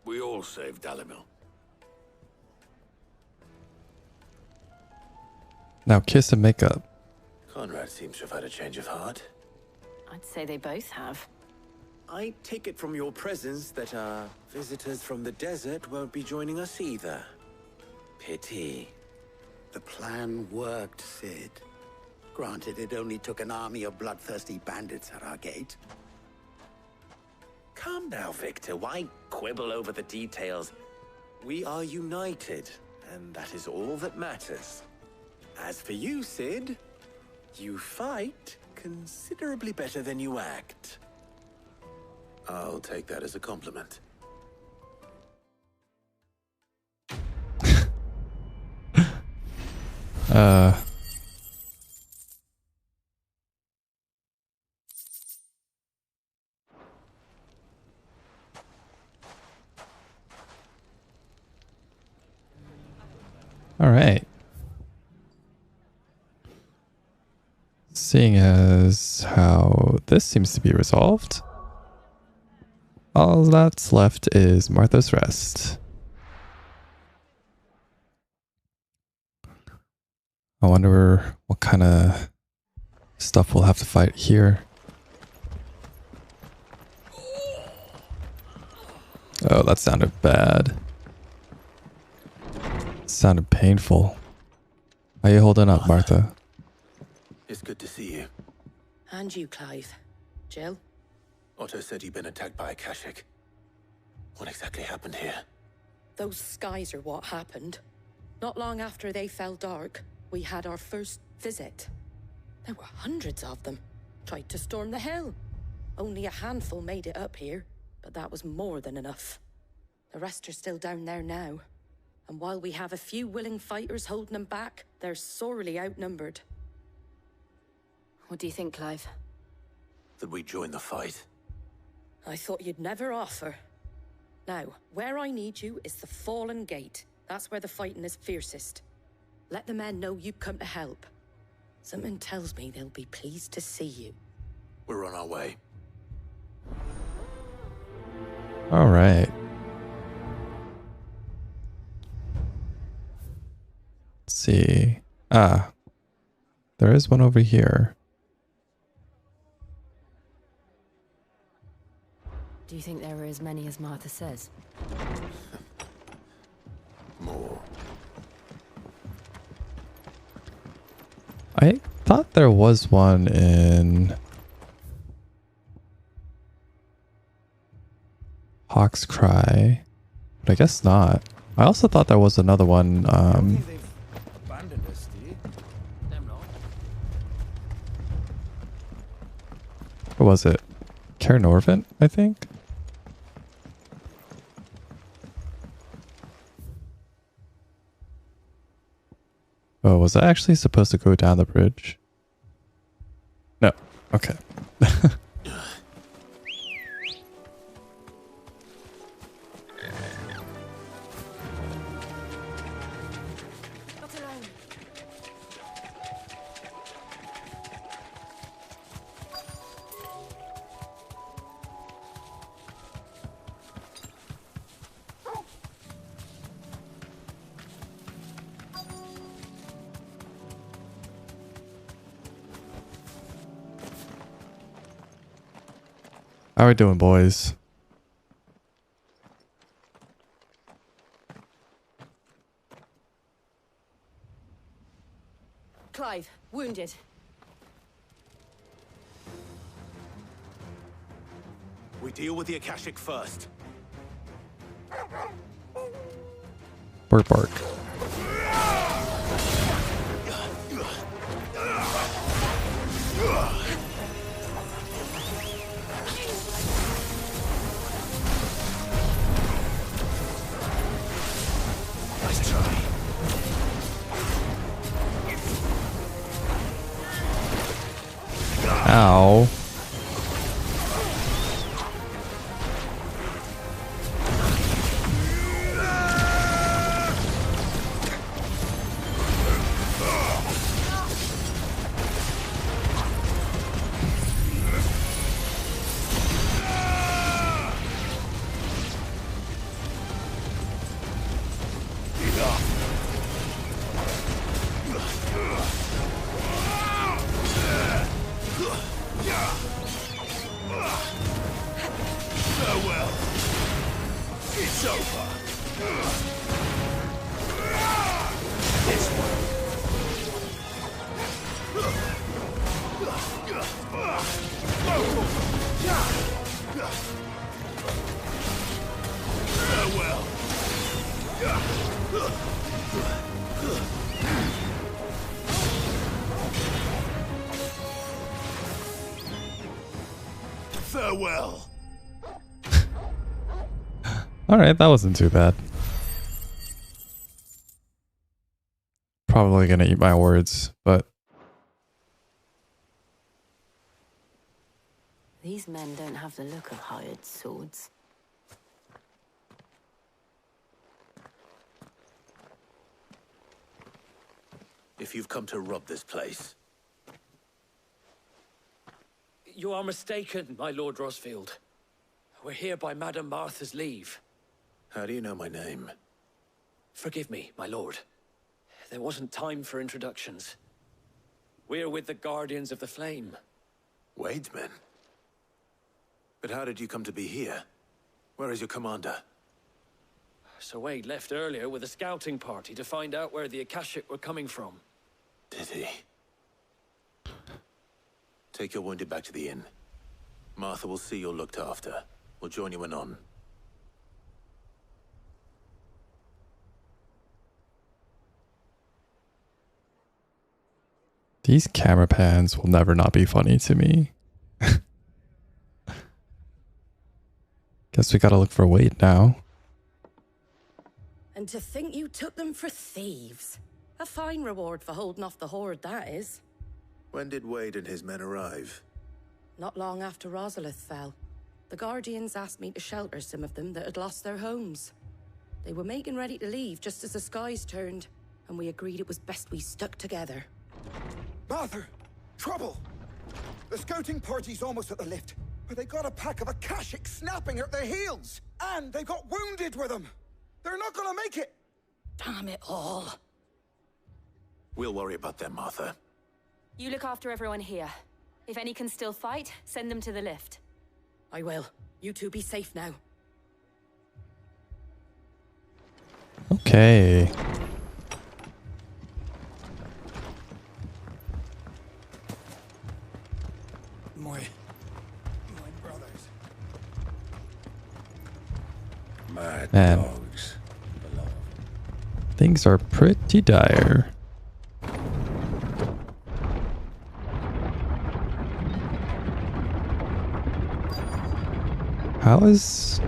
We all saved Dalimil. Now kiss and make up. Conrad seems to have had a change of heart. I'd say they both have. I take it from your presence that our visitors from the desert won't be joining us either. Pity. The plan worked, Sid. Granted, it only took an army of bloodthirsty bandits at our gate. Calm now, Victor. Why quibble over the details? We are united, and that is all that matters. As for you, Sid, you fight considerably better than you act. I'll take that as a compliment. All right. Seeing as how this seems to be resolved, all that's left is Martha's Rest. I wonder what kind of stuff we'll have to fight here. Oh, that sounded bad. Sounded painful. How you holding up, Martha? It's good to see you. And you, Clive. Jill? Otto said you'd been attacked by a Kashik. What exactly happened here? Those skies are what happened. Not long after they fell dark, we had our first visit. There were hundreds of them. Tried to storm the hill. Only a handful made it up here, but that was more than enough. The rest are still down there now. And while we have a few willing fighters holding them back, they're sorely outnumbered. What do you think, Clive? That we join the fight? I thought you'd never offer. Now, where I need you is the Fallen Gate. That's where the fighting is fiercest. Let the men know you've come to help. Something tells me they'll be pleased to see you. We're on our way. All right. Let's see. Ah, there is one over here. Do you think there were as many as Martha says? More. I thought there was one in Hawk's Cry, but I guess not. I also thought there was another one. What was it? Norvent, I think? Oh, was I actually supposed to go down the bridge? No. Okay. How are we doing, boys? Clive, wounded. We deal with the Akashic first. Bark, bark. Nice try. It's over. This one. Farewell. Farewell. All right, that wasn't too bad. Probably gonna eat my words, but These men don't have the look of hired swords. If you've come to rob this place, You are mistaken, my Lord Rosfield. We're here by Madame Martha's leave. how do you know my name? Forgive me, my lord. There wasn't time for introductions. We're with the Guardians of the Flame. Wade's men? But how did you come to be here? Where is your commander? Sir Wade left earlier with a scouting party to find out where the Akashic were coming from. Did he? Take your wounded back to the inn. Martha will see you're looked after. We'll join you anon. these camera pans will never not be funny to me. Guess we gotta look for Wade now. And to think you took them for thieves. A fine reward for holding off the horde, that is. When did Wade and his men arrive? Not long after Rosalith fell. The Guardians asked me to shelter some of them that had lost their homes. They were making ready to leave just as the skies turned, and we agreed it was best we stuck together. Martha! Trouble! The scouting party's almost at the lift, but they got a pack of Akashic snapping at their heels! And they got wounded with them! They're not gonna make it! Damn it all. We'll worry about them, Martha. You look after everyone here. If any can still fight, send them to the lift. I will. You two be safe now. Okay. My brothers. My Man. dogs. Things are pretty dire. How is...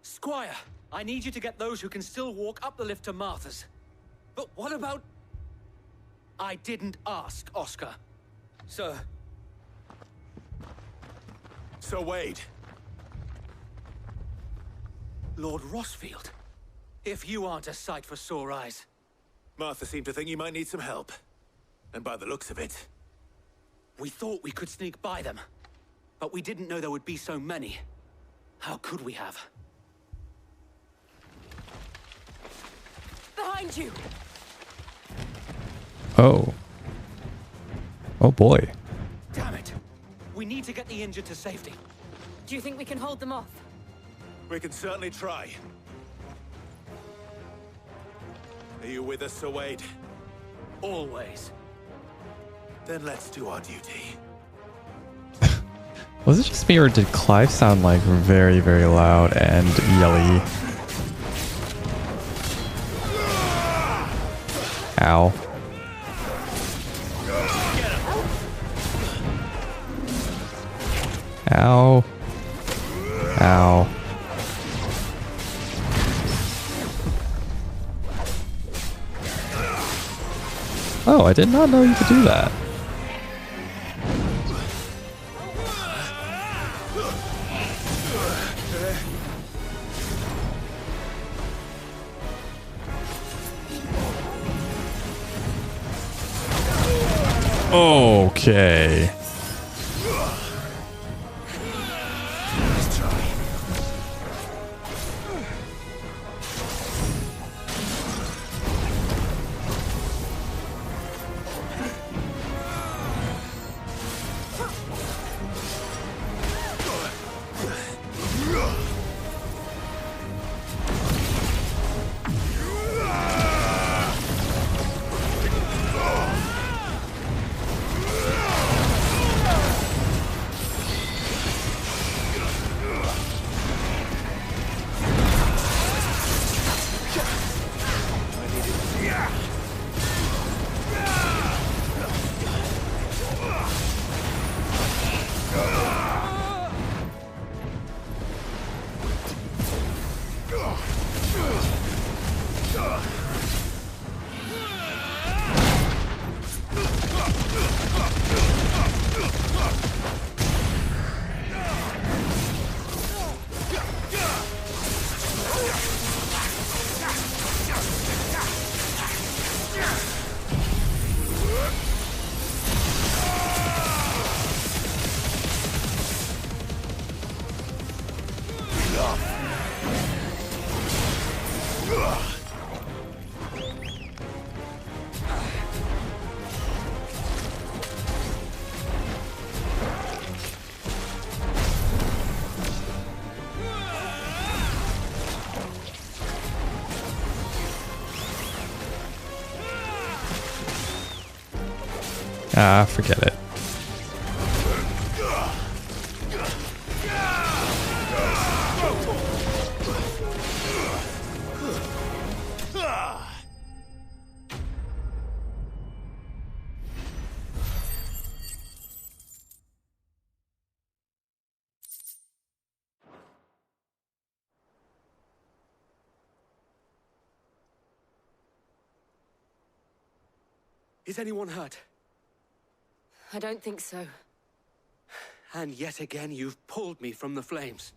Squire, I need you to get those who can still walk up the lift to Martha's. But what about... I didn't ask, Oscar. Sir. Sir Wade. Lord Rosfield. If you aren't a sight for sore eyes. Martha seemed to think you might need some help. And by the looks of it... We thought we could sneak by them. But we didn't know there would be so many. How could we have? Behind you! Oh. Oh boy. Damn it! We need to get the injured to safety. Do you think we can hold them off? We can certainly try. Are you with us, Sir Wade? Always. Then let's do our duty. Was it just me or did Clive sound like very, very loud and yelly? Ow. Ow. Ow. Oh, I did not know you could do that. Okay. Ah, forget it. Is anyone hurt? I don't think so. And yet again, you've pulled me from the flames.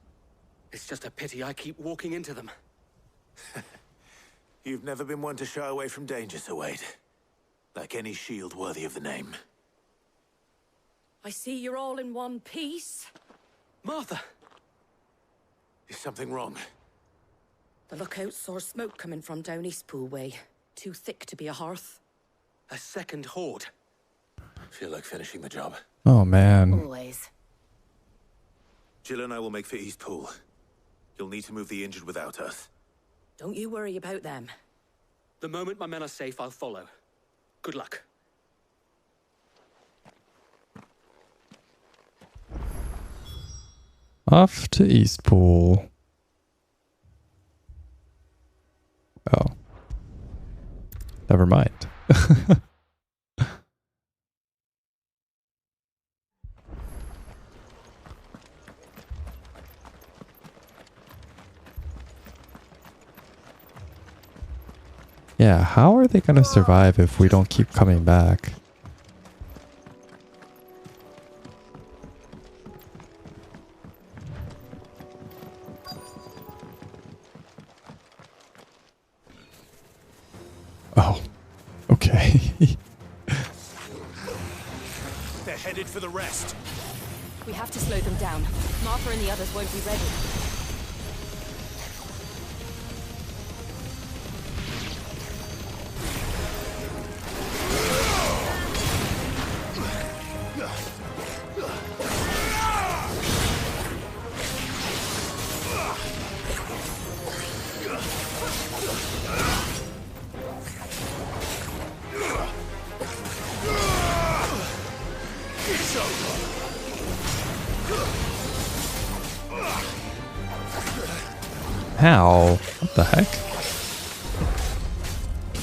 It's just a pity I keep walking into them. You've never been one to shy away from danger, Sir Wade. Like any shield worthy of the name. I see you're all in one piece. Martha! Is something wrong? The lookout saw smoke coming from down Eastpool way. Too thick to be a hearth. A second horde. Feel like finishing the job. Oh, man. Always. Jill and I will make for Eastpool. You'll need to move the injured without us. Don't you worry about them. The moment my men are safe, I'll follow. Good luck. Off to Eastpool. Oh. Never mind. Yeah, how are they gonna survive if we don't keep coming back? Oh, okay. They're headed for the rest. We have to slow them down. Martha and the others won't be ready. How? What the heck?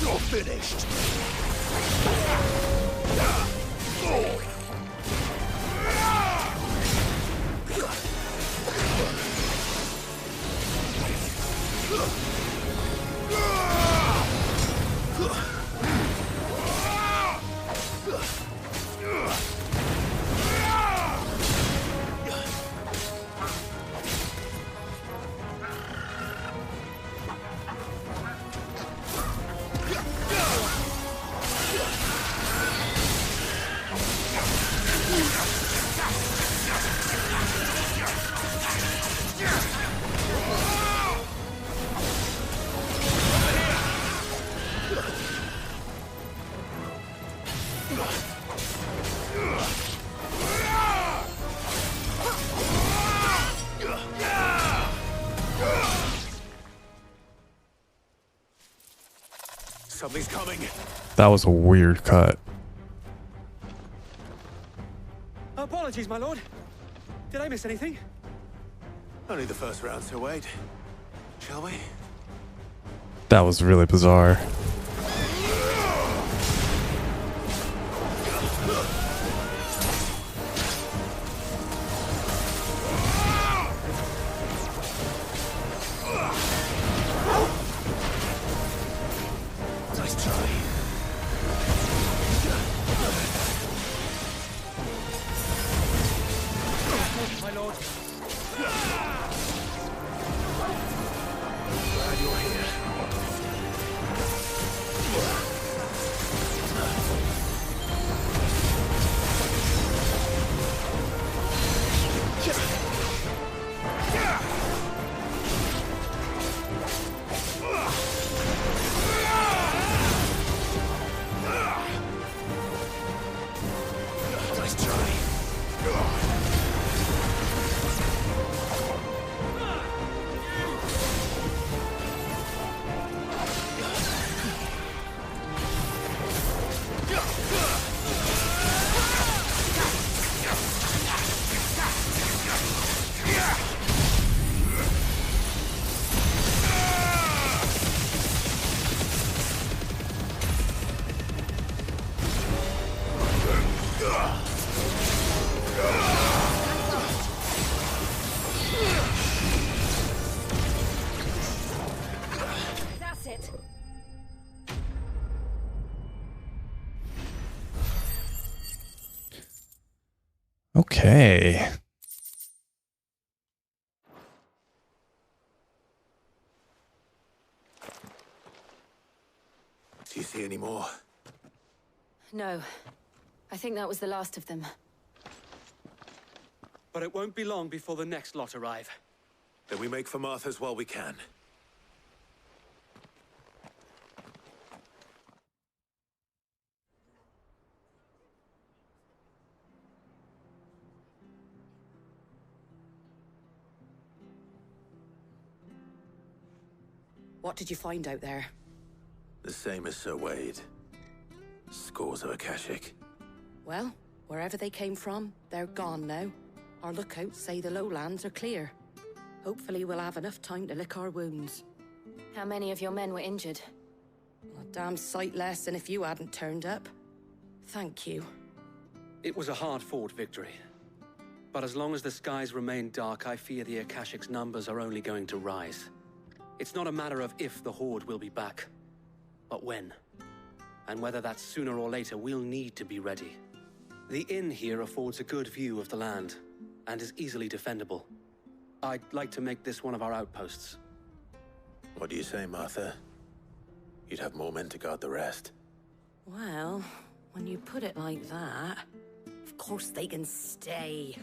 You're finished. Something's coming. That was a weird cut. Apologies, my lord. Did I miss anything? Only the first round, Sir Wade. Shall we? That was really bizarre. Nice try. My lord. Glad you're here. Okay. Do you see any more? No. I think that was the last of them. But it won't be long before the next lot arrive. Then we make for Martha's while we can. What did you find out there? The same as Sir Wade. Scores of Akashic. Well, wherever they came from, they're gone now. Our lookouts say the lowlands are clear. Hopefully we'll have enough time to lick our wounds. How many of your men were injured? A damn sight less than if you hadn't turned up. Thank you. It was a hard-fought victory. But as long as the skies remain dark, I fear the Akashic's numbers are only going to rise. It's not a matter of if the Horde will be back, but when. And whether that's sooner or later, we'll need to be ready. The inn here affords a good view of the land, and is easily defendable. I'd like to make this one of our outposts. What do you say, Martha? You'd have more men to guard the rest. Well, when you put it like that, of course they can stay.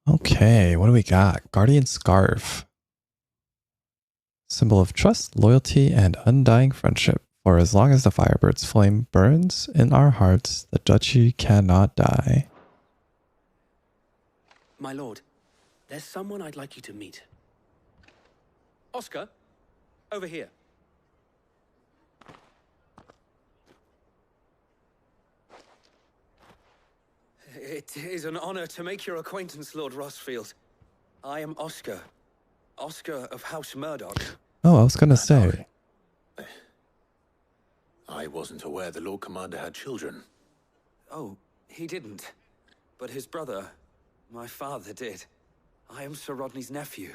Okay, what do we got? Guardian Scarf. Symbol of trust, loyalty, and undying friendship. For as long as the Firebird's flame burns in our hearts, the duchy cannot die. My lord, there's someone I'd like you to meet. Oscar, over here. It is an honor to make your acquaintance, Lord Rossfield. I am Oscar. Oscar of House Murdoch. Oh, I was gonna say. I wasn't aware the Lord Commander had children. Oh, he didn't. But his brother, my father, did. I am Sir Rodney's nephew.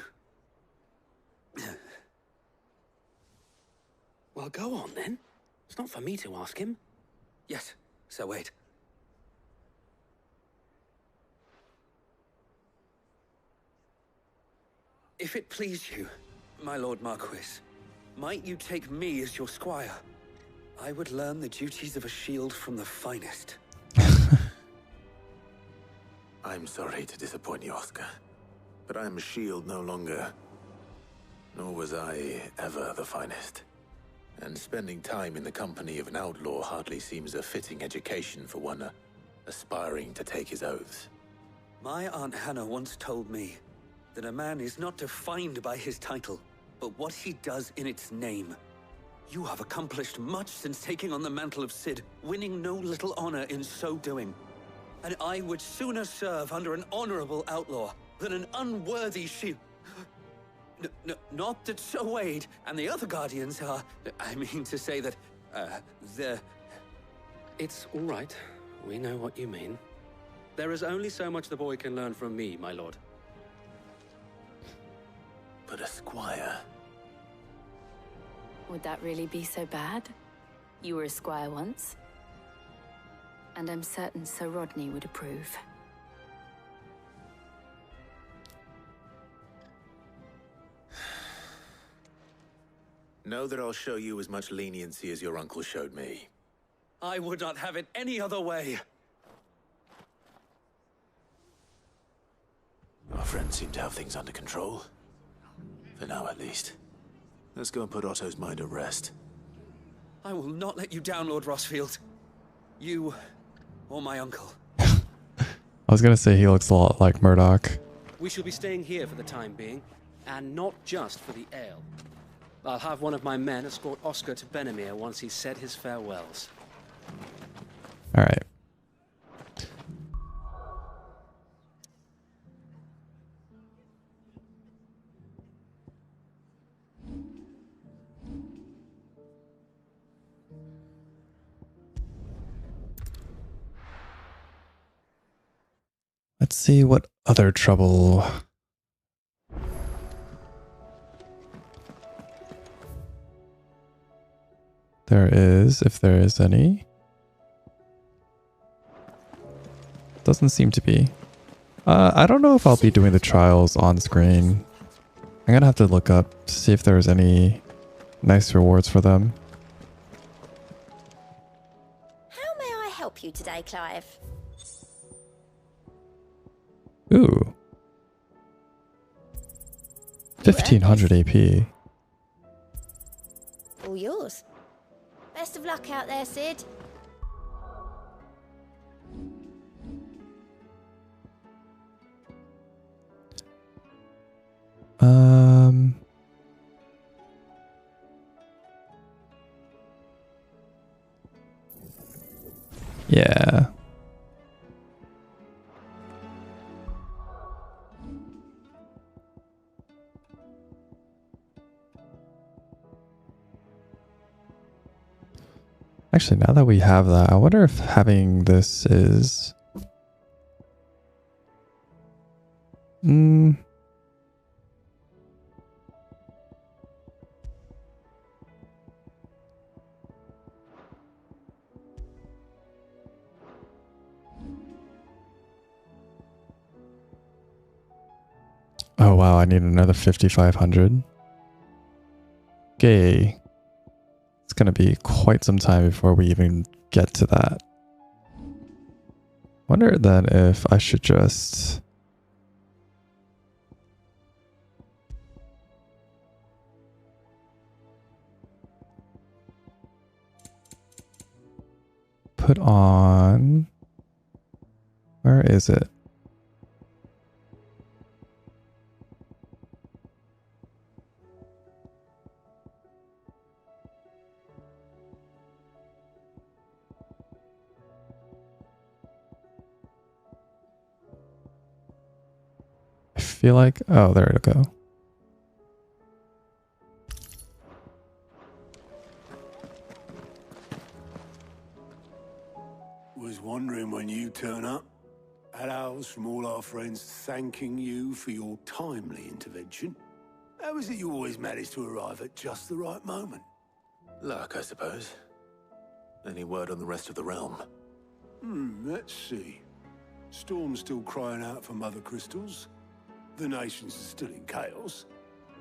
Well, go on then. It's not for me to ask him. Yes, Sir Wade. If it please you, my Lord Marquis, might you take me as your squire? I would learn the duties of a shield from the finest. I'm sorry to disappoint you, Oscar, but I am a shield no longer. Nor was I ever the finest. And spending time in the company of an outlaw hardly seems a fitting education for one aspiring to take his oaths. My Aunt Hannah once told me that a man is not defined by his title, but what he does in its name. You have accomplished much since taking on the mantle of Cid, winning no little honor in so doing. And I would sooner serve under an honorable outlaw than an unworthy shield. Not that Sir Wade and the other Guardians are... I mean to say that, they're... It's all right. We know what you mean. There is only so much the boy can learn from me, my lord. But a squire... Would that really be so bad? You were a squire once. And I'm certain Sir Rodney would approve. Know that I'll show you as much leniency as your uncle showed me. I would not have it any other way. Our friends seem to have things under control. For now, at least. Let's go and put Otto's mind at rest. I will not let you down, Lord Rossfield. You, or my uncle. I was gonna say he looks a lot like Murdoch. We shall be staying here for the time being, and not just for the ale. I'll have one of my men escort Oscar to Benamir once he's said his farewells. All right. Let's see what other trouble. There is, if there is any. Doesn't seem to be. I don't know if I'll be doing the trials on screen. I'm gonna have to look up to see if there's any nice rewards for them. How may I help you today, Clive? Ooh. 1500 AP. All yours. Best of luck out there, Sid. Yeah. Actually, now that we have that, I wonder if having this is... Oh wow, I need another 5,500. Okay. It's gonna be quite some time before we even get to that. Wonder then if I should just... put on... Where is it? I feel like... Oh, there it'll go. Was wondering when you turn up. Hellos from all our friends thanking you for your timely intervention. How is it you always manage to arrive at just the right moment? Luck, I suppose. Any word on the rest of the realm? Let's see. Storm's still crying out for mother crystals. The nations are still in chaos.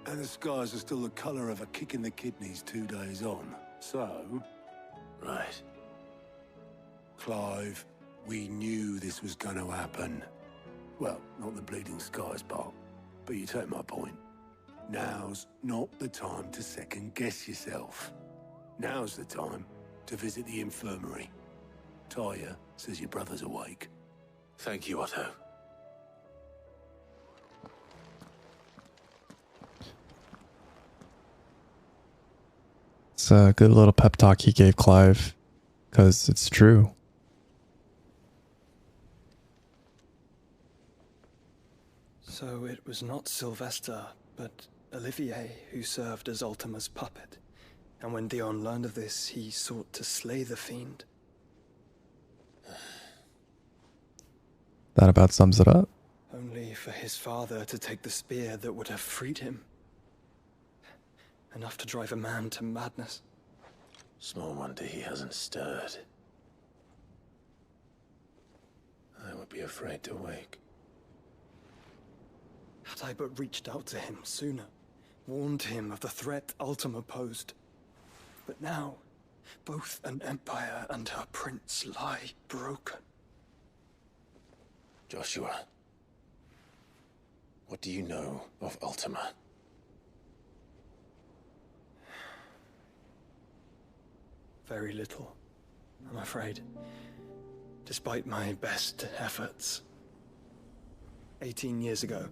And the skies are still the colour of a kick in the kidneys 2 days on. So... Right. Clive, we knew this was going to happen. Well, not the bleeding skies part, but you take my point. Now's not the time to second-guess yourself. Now's the time to visit the infirmary. Taya says your brother's awake. Thank you, Otto. It's a good little pep talk he gave Clive, because it's true. So it was not Sylvester, but Olivier who served as Ultima's puppet. And when Dion learned of this, he sought to slay the fiend. That about sums it up. Only for his father to take the spear that would have freed him. Enough to drive a man to madness. Small wonder he hasn't stirred. I would be afraid to wake. Had I but reached out to him sooner, warned him of the threat Ultima posed. But now, both an empire and her prince lie broken. Joshua, what do you know of Ultima? Very little, I'm afraid. Despite my best efforts. 18 years ago,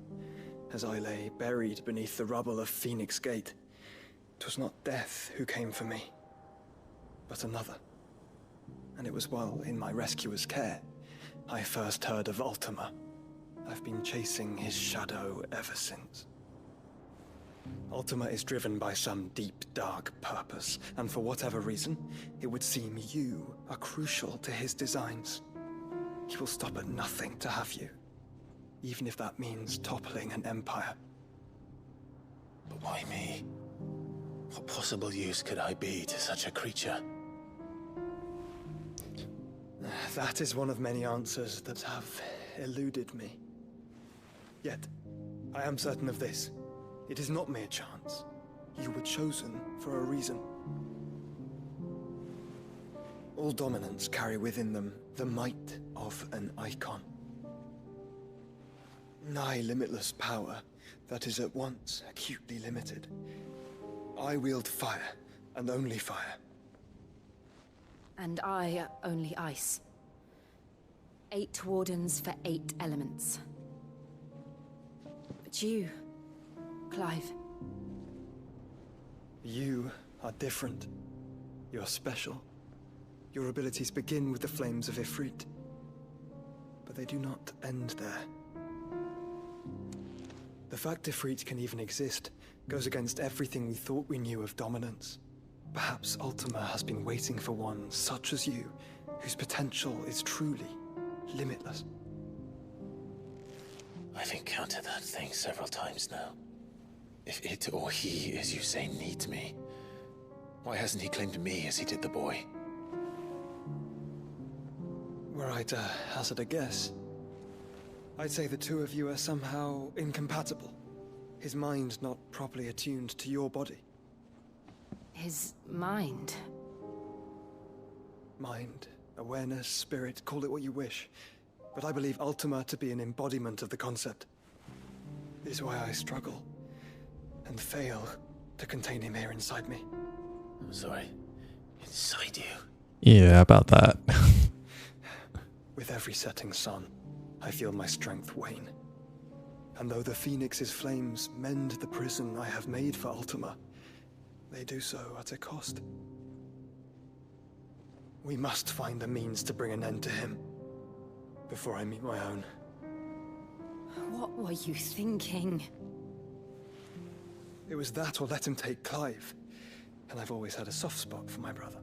as I lay buried beneath the rubble of Phoenix Gate, it was not death who came for me, but another. And it was while in my rescuer's care, I first heard of Ultima. I've been chasing his shadow ever since. Ultima is driven by some deep, dark purpose, and for whatever reason, it would seem you are crucial to his designs. He will stop at nothing to have you. even if that means toppling an empire. But why me? What possible use could I be to such a creature? That is one of many answers that have eluded me. Yet, I am certain of this. It is not mere chance. You were chosen for a reason. All dominants carry within them the might of an icon. Nigh limitless power that is at once acutely limited. I wield fire, and only fire. And I only ice. 8 wardens for 8 elements. But you, Clive. You are different. You're special. Your abilities begin with the flames of Ifrit. But they do not end there. The fact Ifrit can even exist goes against everything we thought we knew of dominance. Perhaps Ultima has been waiting for one such as you, whose potential is truly limitless. I've encountered that thing several times now. If it or he, as you say, needs me, why hasn't he claimed me as he did the boy? Were I to hazard a guess, I'd say the two of you are somehow incompatible. His mind not properly attuned to your body. His mind? Mind, awareness, spirit, call it what you wish. But I believe Ultima to be an embodiment of the concept. It is why I struggle and fail to contain him here inside me. I'm sorry. Inside you? Yeah, about that. With every setting sun, I feel my strength wane. And though the Phoenix's flames mend the prison I have made for Ultima, they do so at a cost. We must find a means to bring an end to him before I meet my own. What were you thinking? It was that or let him take Clive. And I've always had a soft spot for my brother.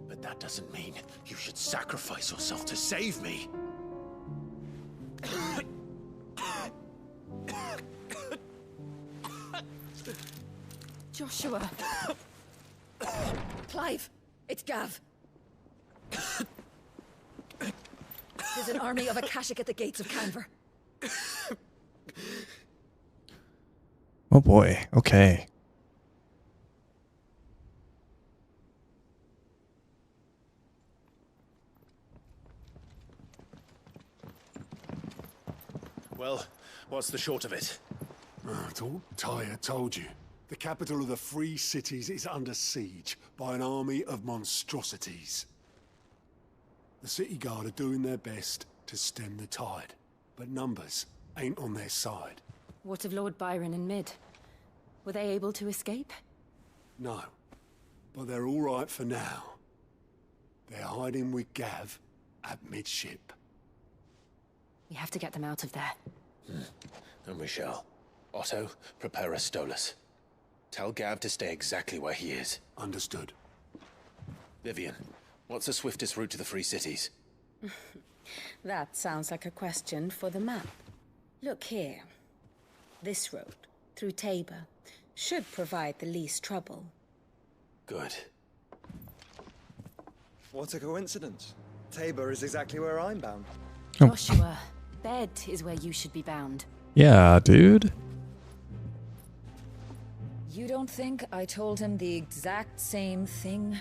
But that doesn't mean you should sacrifice yourself to save me. Joshua. Clive, it's Gav. There's an army of Akashic at the gates of Kanver. Oh boy, okay. Well, what's the short of it? I thought Tyre told you. The capital of the Free Cities is under siege by an army of monstrosities. The city guard are doing their best to stem the tide, but numbers ain't on their side. What of Lord Byron and Mid? Were they able to escape? No, but they're all right for now. They're hiding with Gav at midship. We have to get them out of there. And we shall. Otto, prepare a Stolas. Tell Gav to stay exactly where he is. Understood. Vivian, what's the swiftest route to the Free Cities? That sounds like a question for the map. Look here. This road, through Tabor, should provide the least trouble. Good. What a coincidence. Tabor is exactly where I'm bound. Joshua, bed is where you should be bound. Yeah, dude. You don't think I told him the exact same thing?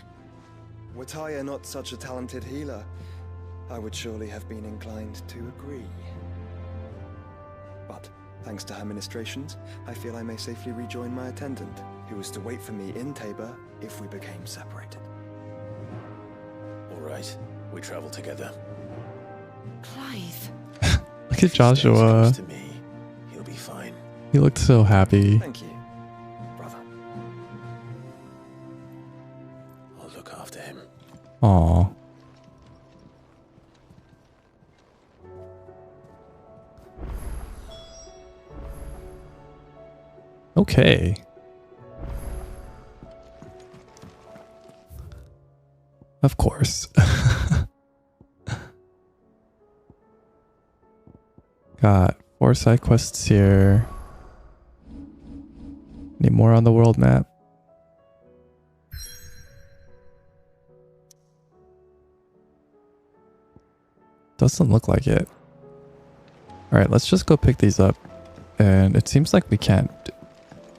Were Tyre not such a talented healer, I would surely have been inclined to agree. But, thanks to her ministrations, I feel I may safely rejoin my attendant, who was to wait for me in Tabor if we became separated. All right, we travel together. Clive. Look at Joshua. To me, he'll be fine. He looked so happy. Thank you, brother. I'll look after him. Aww. Okay. Of course. Got 4 side quests here. Need more on the world map. Doesn't look like it. Alright, let's just go pick these up. And it seems like we can't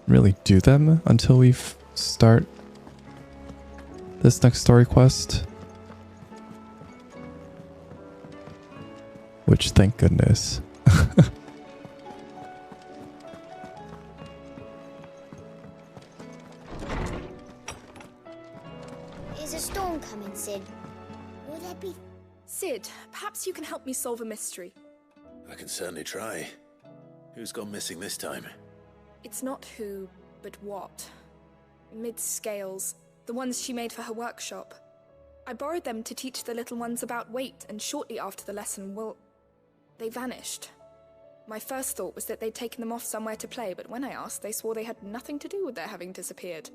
really do them until we start this next story quest. Which, thank goodness. Is a storm coming, Sid? Will there be... Sid, perhaps you can help me solve a mystery. I can certainly try. Who's gone missing this time? It's not who, but what. Mid-scales, the ones she made for her workshop. I borrowed them to teach the little ones about weight, and shortly after the lesson, well, they vanished. My first thought was that they'd taken them off somewhere to play, but when I asked, they swore they had nothing to do with their having disappeared.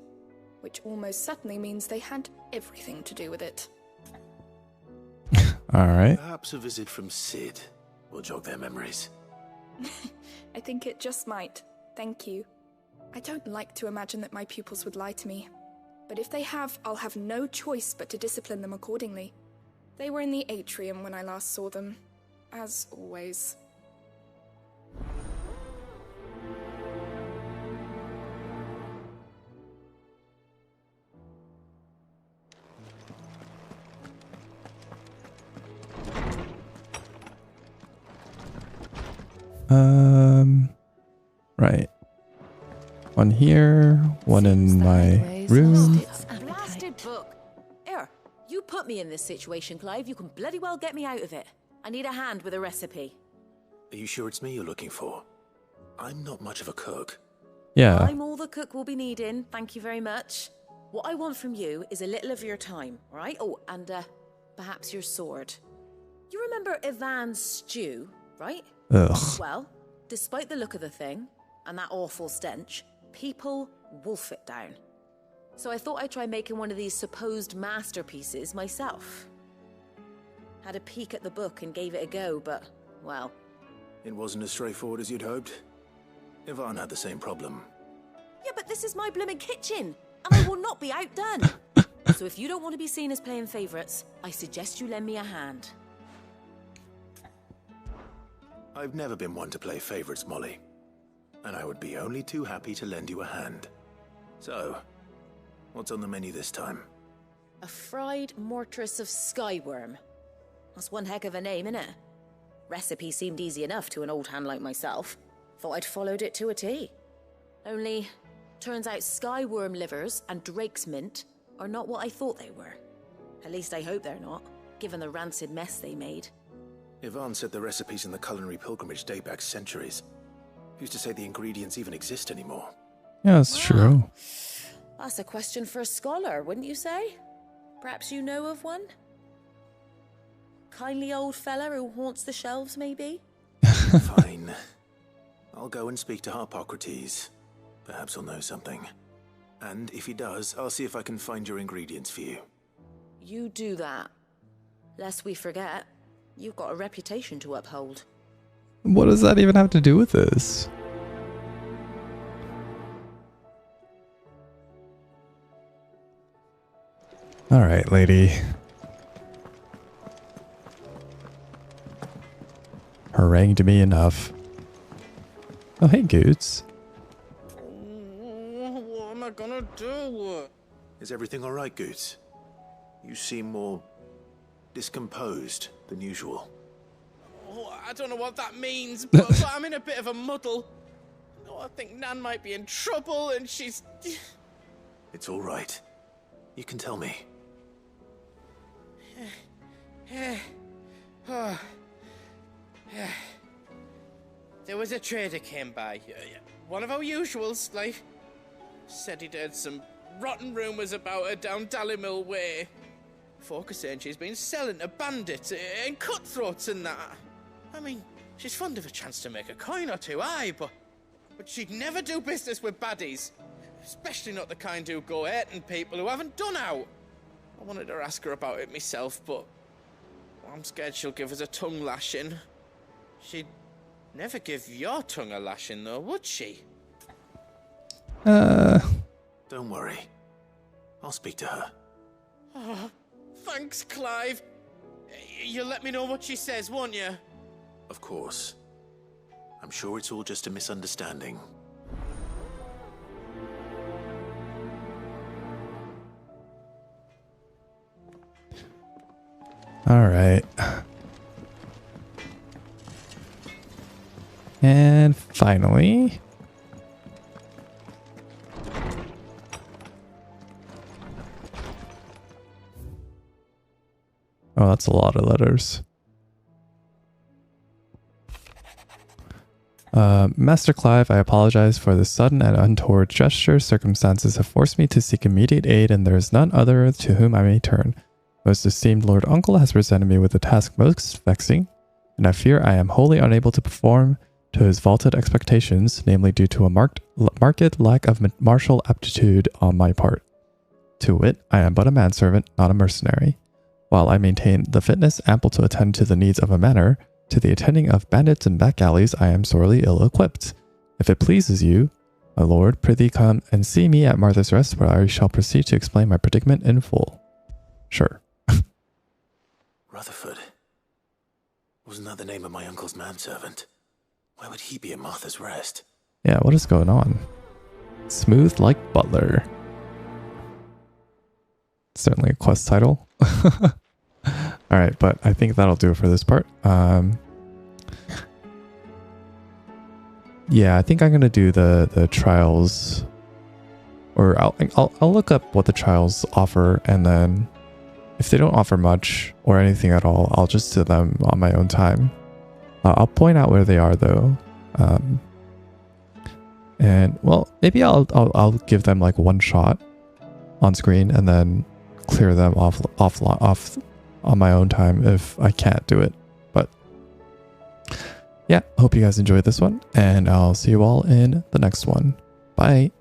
Which almost certainly means they had everything to do with it. Alright. Perhaps a visit from Sid will jog their memories. I think it just might. Thank you. I don't like to imagine that my pupils would lie to me. But if they have, I'll have no choice but to discipline them accordingly. They were in the atrium when I last saw them. As always. Right. One here, one in my room. Blasted book. Here, you put me in this situation, Clive. You can bloody well get me out of it. I need a hand with a recipe. Are you sure it's me you're looking for? I'm not much of a cook. Yeah. I'm all the cook will be needing. Thank you very much. What I want from you is a little of your time, all right? Oh, and perhaps your sword. You remember Ivan's stew, right? Ugh. Well, despite the look of the thing and that awful stench, people wolf it down. So I thought I'd try making one of these supposed masterpieces myself. Had a peek at the book and gave it a go, but, well... It wasn't as straightforward as you'd hoped. Ivan had the same problem. Yeah, but this is my blimmin' kitchen, and I will not be outdone. So if you don't want to be seen as playing favourites, I suggest you lend me a hand. I've never been one to play favourites, Molly. And I would be only too happy to lend you a hand. So, what's on the menu this time? A fried mortress of skyworm. That's one heck of a name, innit? Recipe seemed easy enough to an old hand like myself. Thought I'd followed it to a T. Only, turns out skyworm livers and drake's mint are not what I thought they were. At least I hope they're not, given the rancid mess they made. Ivan said the recipes in the culinary pilgrimage date back centuries. Who's to say the ingredients even exist anymore? Yeah, that's true. That's a question for a scholar, wouldn't you say? Perhaps you know of one? Kindly old fella who haunts the shelves, maybe? Fine. I'll go and speak to Harpocrates. Perhaps he'll know something. And if he does, I'll see if I can find your ingredients for you. You do that. Lest we forget, you've got a reputation to uphold. What does that even have to do with this? Alright, lady. Harangued me enough. Oh, hey, Goots. What am I gonna do? Is everything alright, Goots? You seem more discomposed than usual. Oh, I don't know what that means, but I'm in a bit of a muddle. Oh, I think Nan might be in trouble and she's... It's alright. You can tell me. There was a trader came by. One of our usuals, like. Said he'd heard some rotten rumours about her down Dalimil way. Folk are saying she's been selling to bandits and cutthroats and that. I mean, she's fond of a chance to make a coin or two, aye, but she'd never do business with baddies. Especially not the kind who go hurting people who haven't done out. I wanted to ask her about it myself, but I'm scared she'll give us a tongue lashing. She'd Never give your tongue a lashing, though, would she? Don't worry. I'll speak to her. Oh, thanks, Clive. You'll let me know what she says, won't you? Of course. I'm sure it's all just a misunderstanding. All right. And finally, oh, that's a lot of letters. Master Clive, I apologize for the sudden and untoward gesture. Circumstances have forced me to seek immediate aid, and there is none other to whom I may turn. Most esteemed Lord Uncle has presented me with a task most vexing, and I fear I am wholly unable to perform to his vaulted expectations, namely due to a marked lack of martial aptitude on my part. To wit, I am but a manservant, not a mercenary. While I maintain the fitness ample to attend to the needs of a manor, to the attending of bandits and back alleys I am sorely ill-equipped. If it pleases you, my lord, prithee come and see me at Martha's Rest, where I shall proceed to explain my predicament in full. Sure. Rutherford. Wasn't that the name of my uncle's manservant? Why would he be at Martha's Rest? Yeah, what is going on? Smooth like butler. Certainly a quest title. Alright, but I think that'll do it for this part. Yeah, I think I'm gonna do the trials, or I'll look up what the trials offer, and then if they don't offer much or anything at all, I'll just do them on my own time. I'll point out where they are though, and well, maybe I'll give them like one shot on screen and then clear them off on my own time if I can't do it. But yeah, hope you guys enjoyed this one, and I'll see you all in the next one. Bye.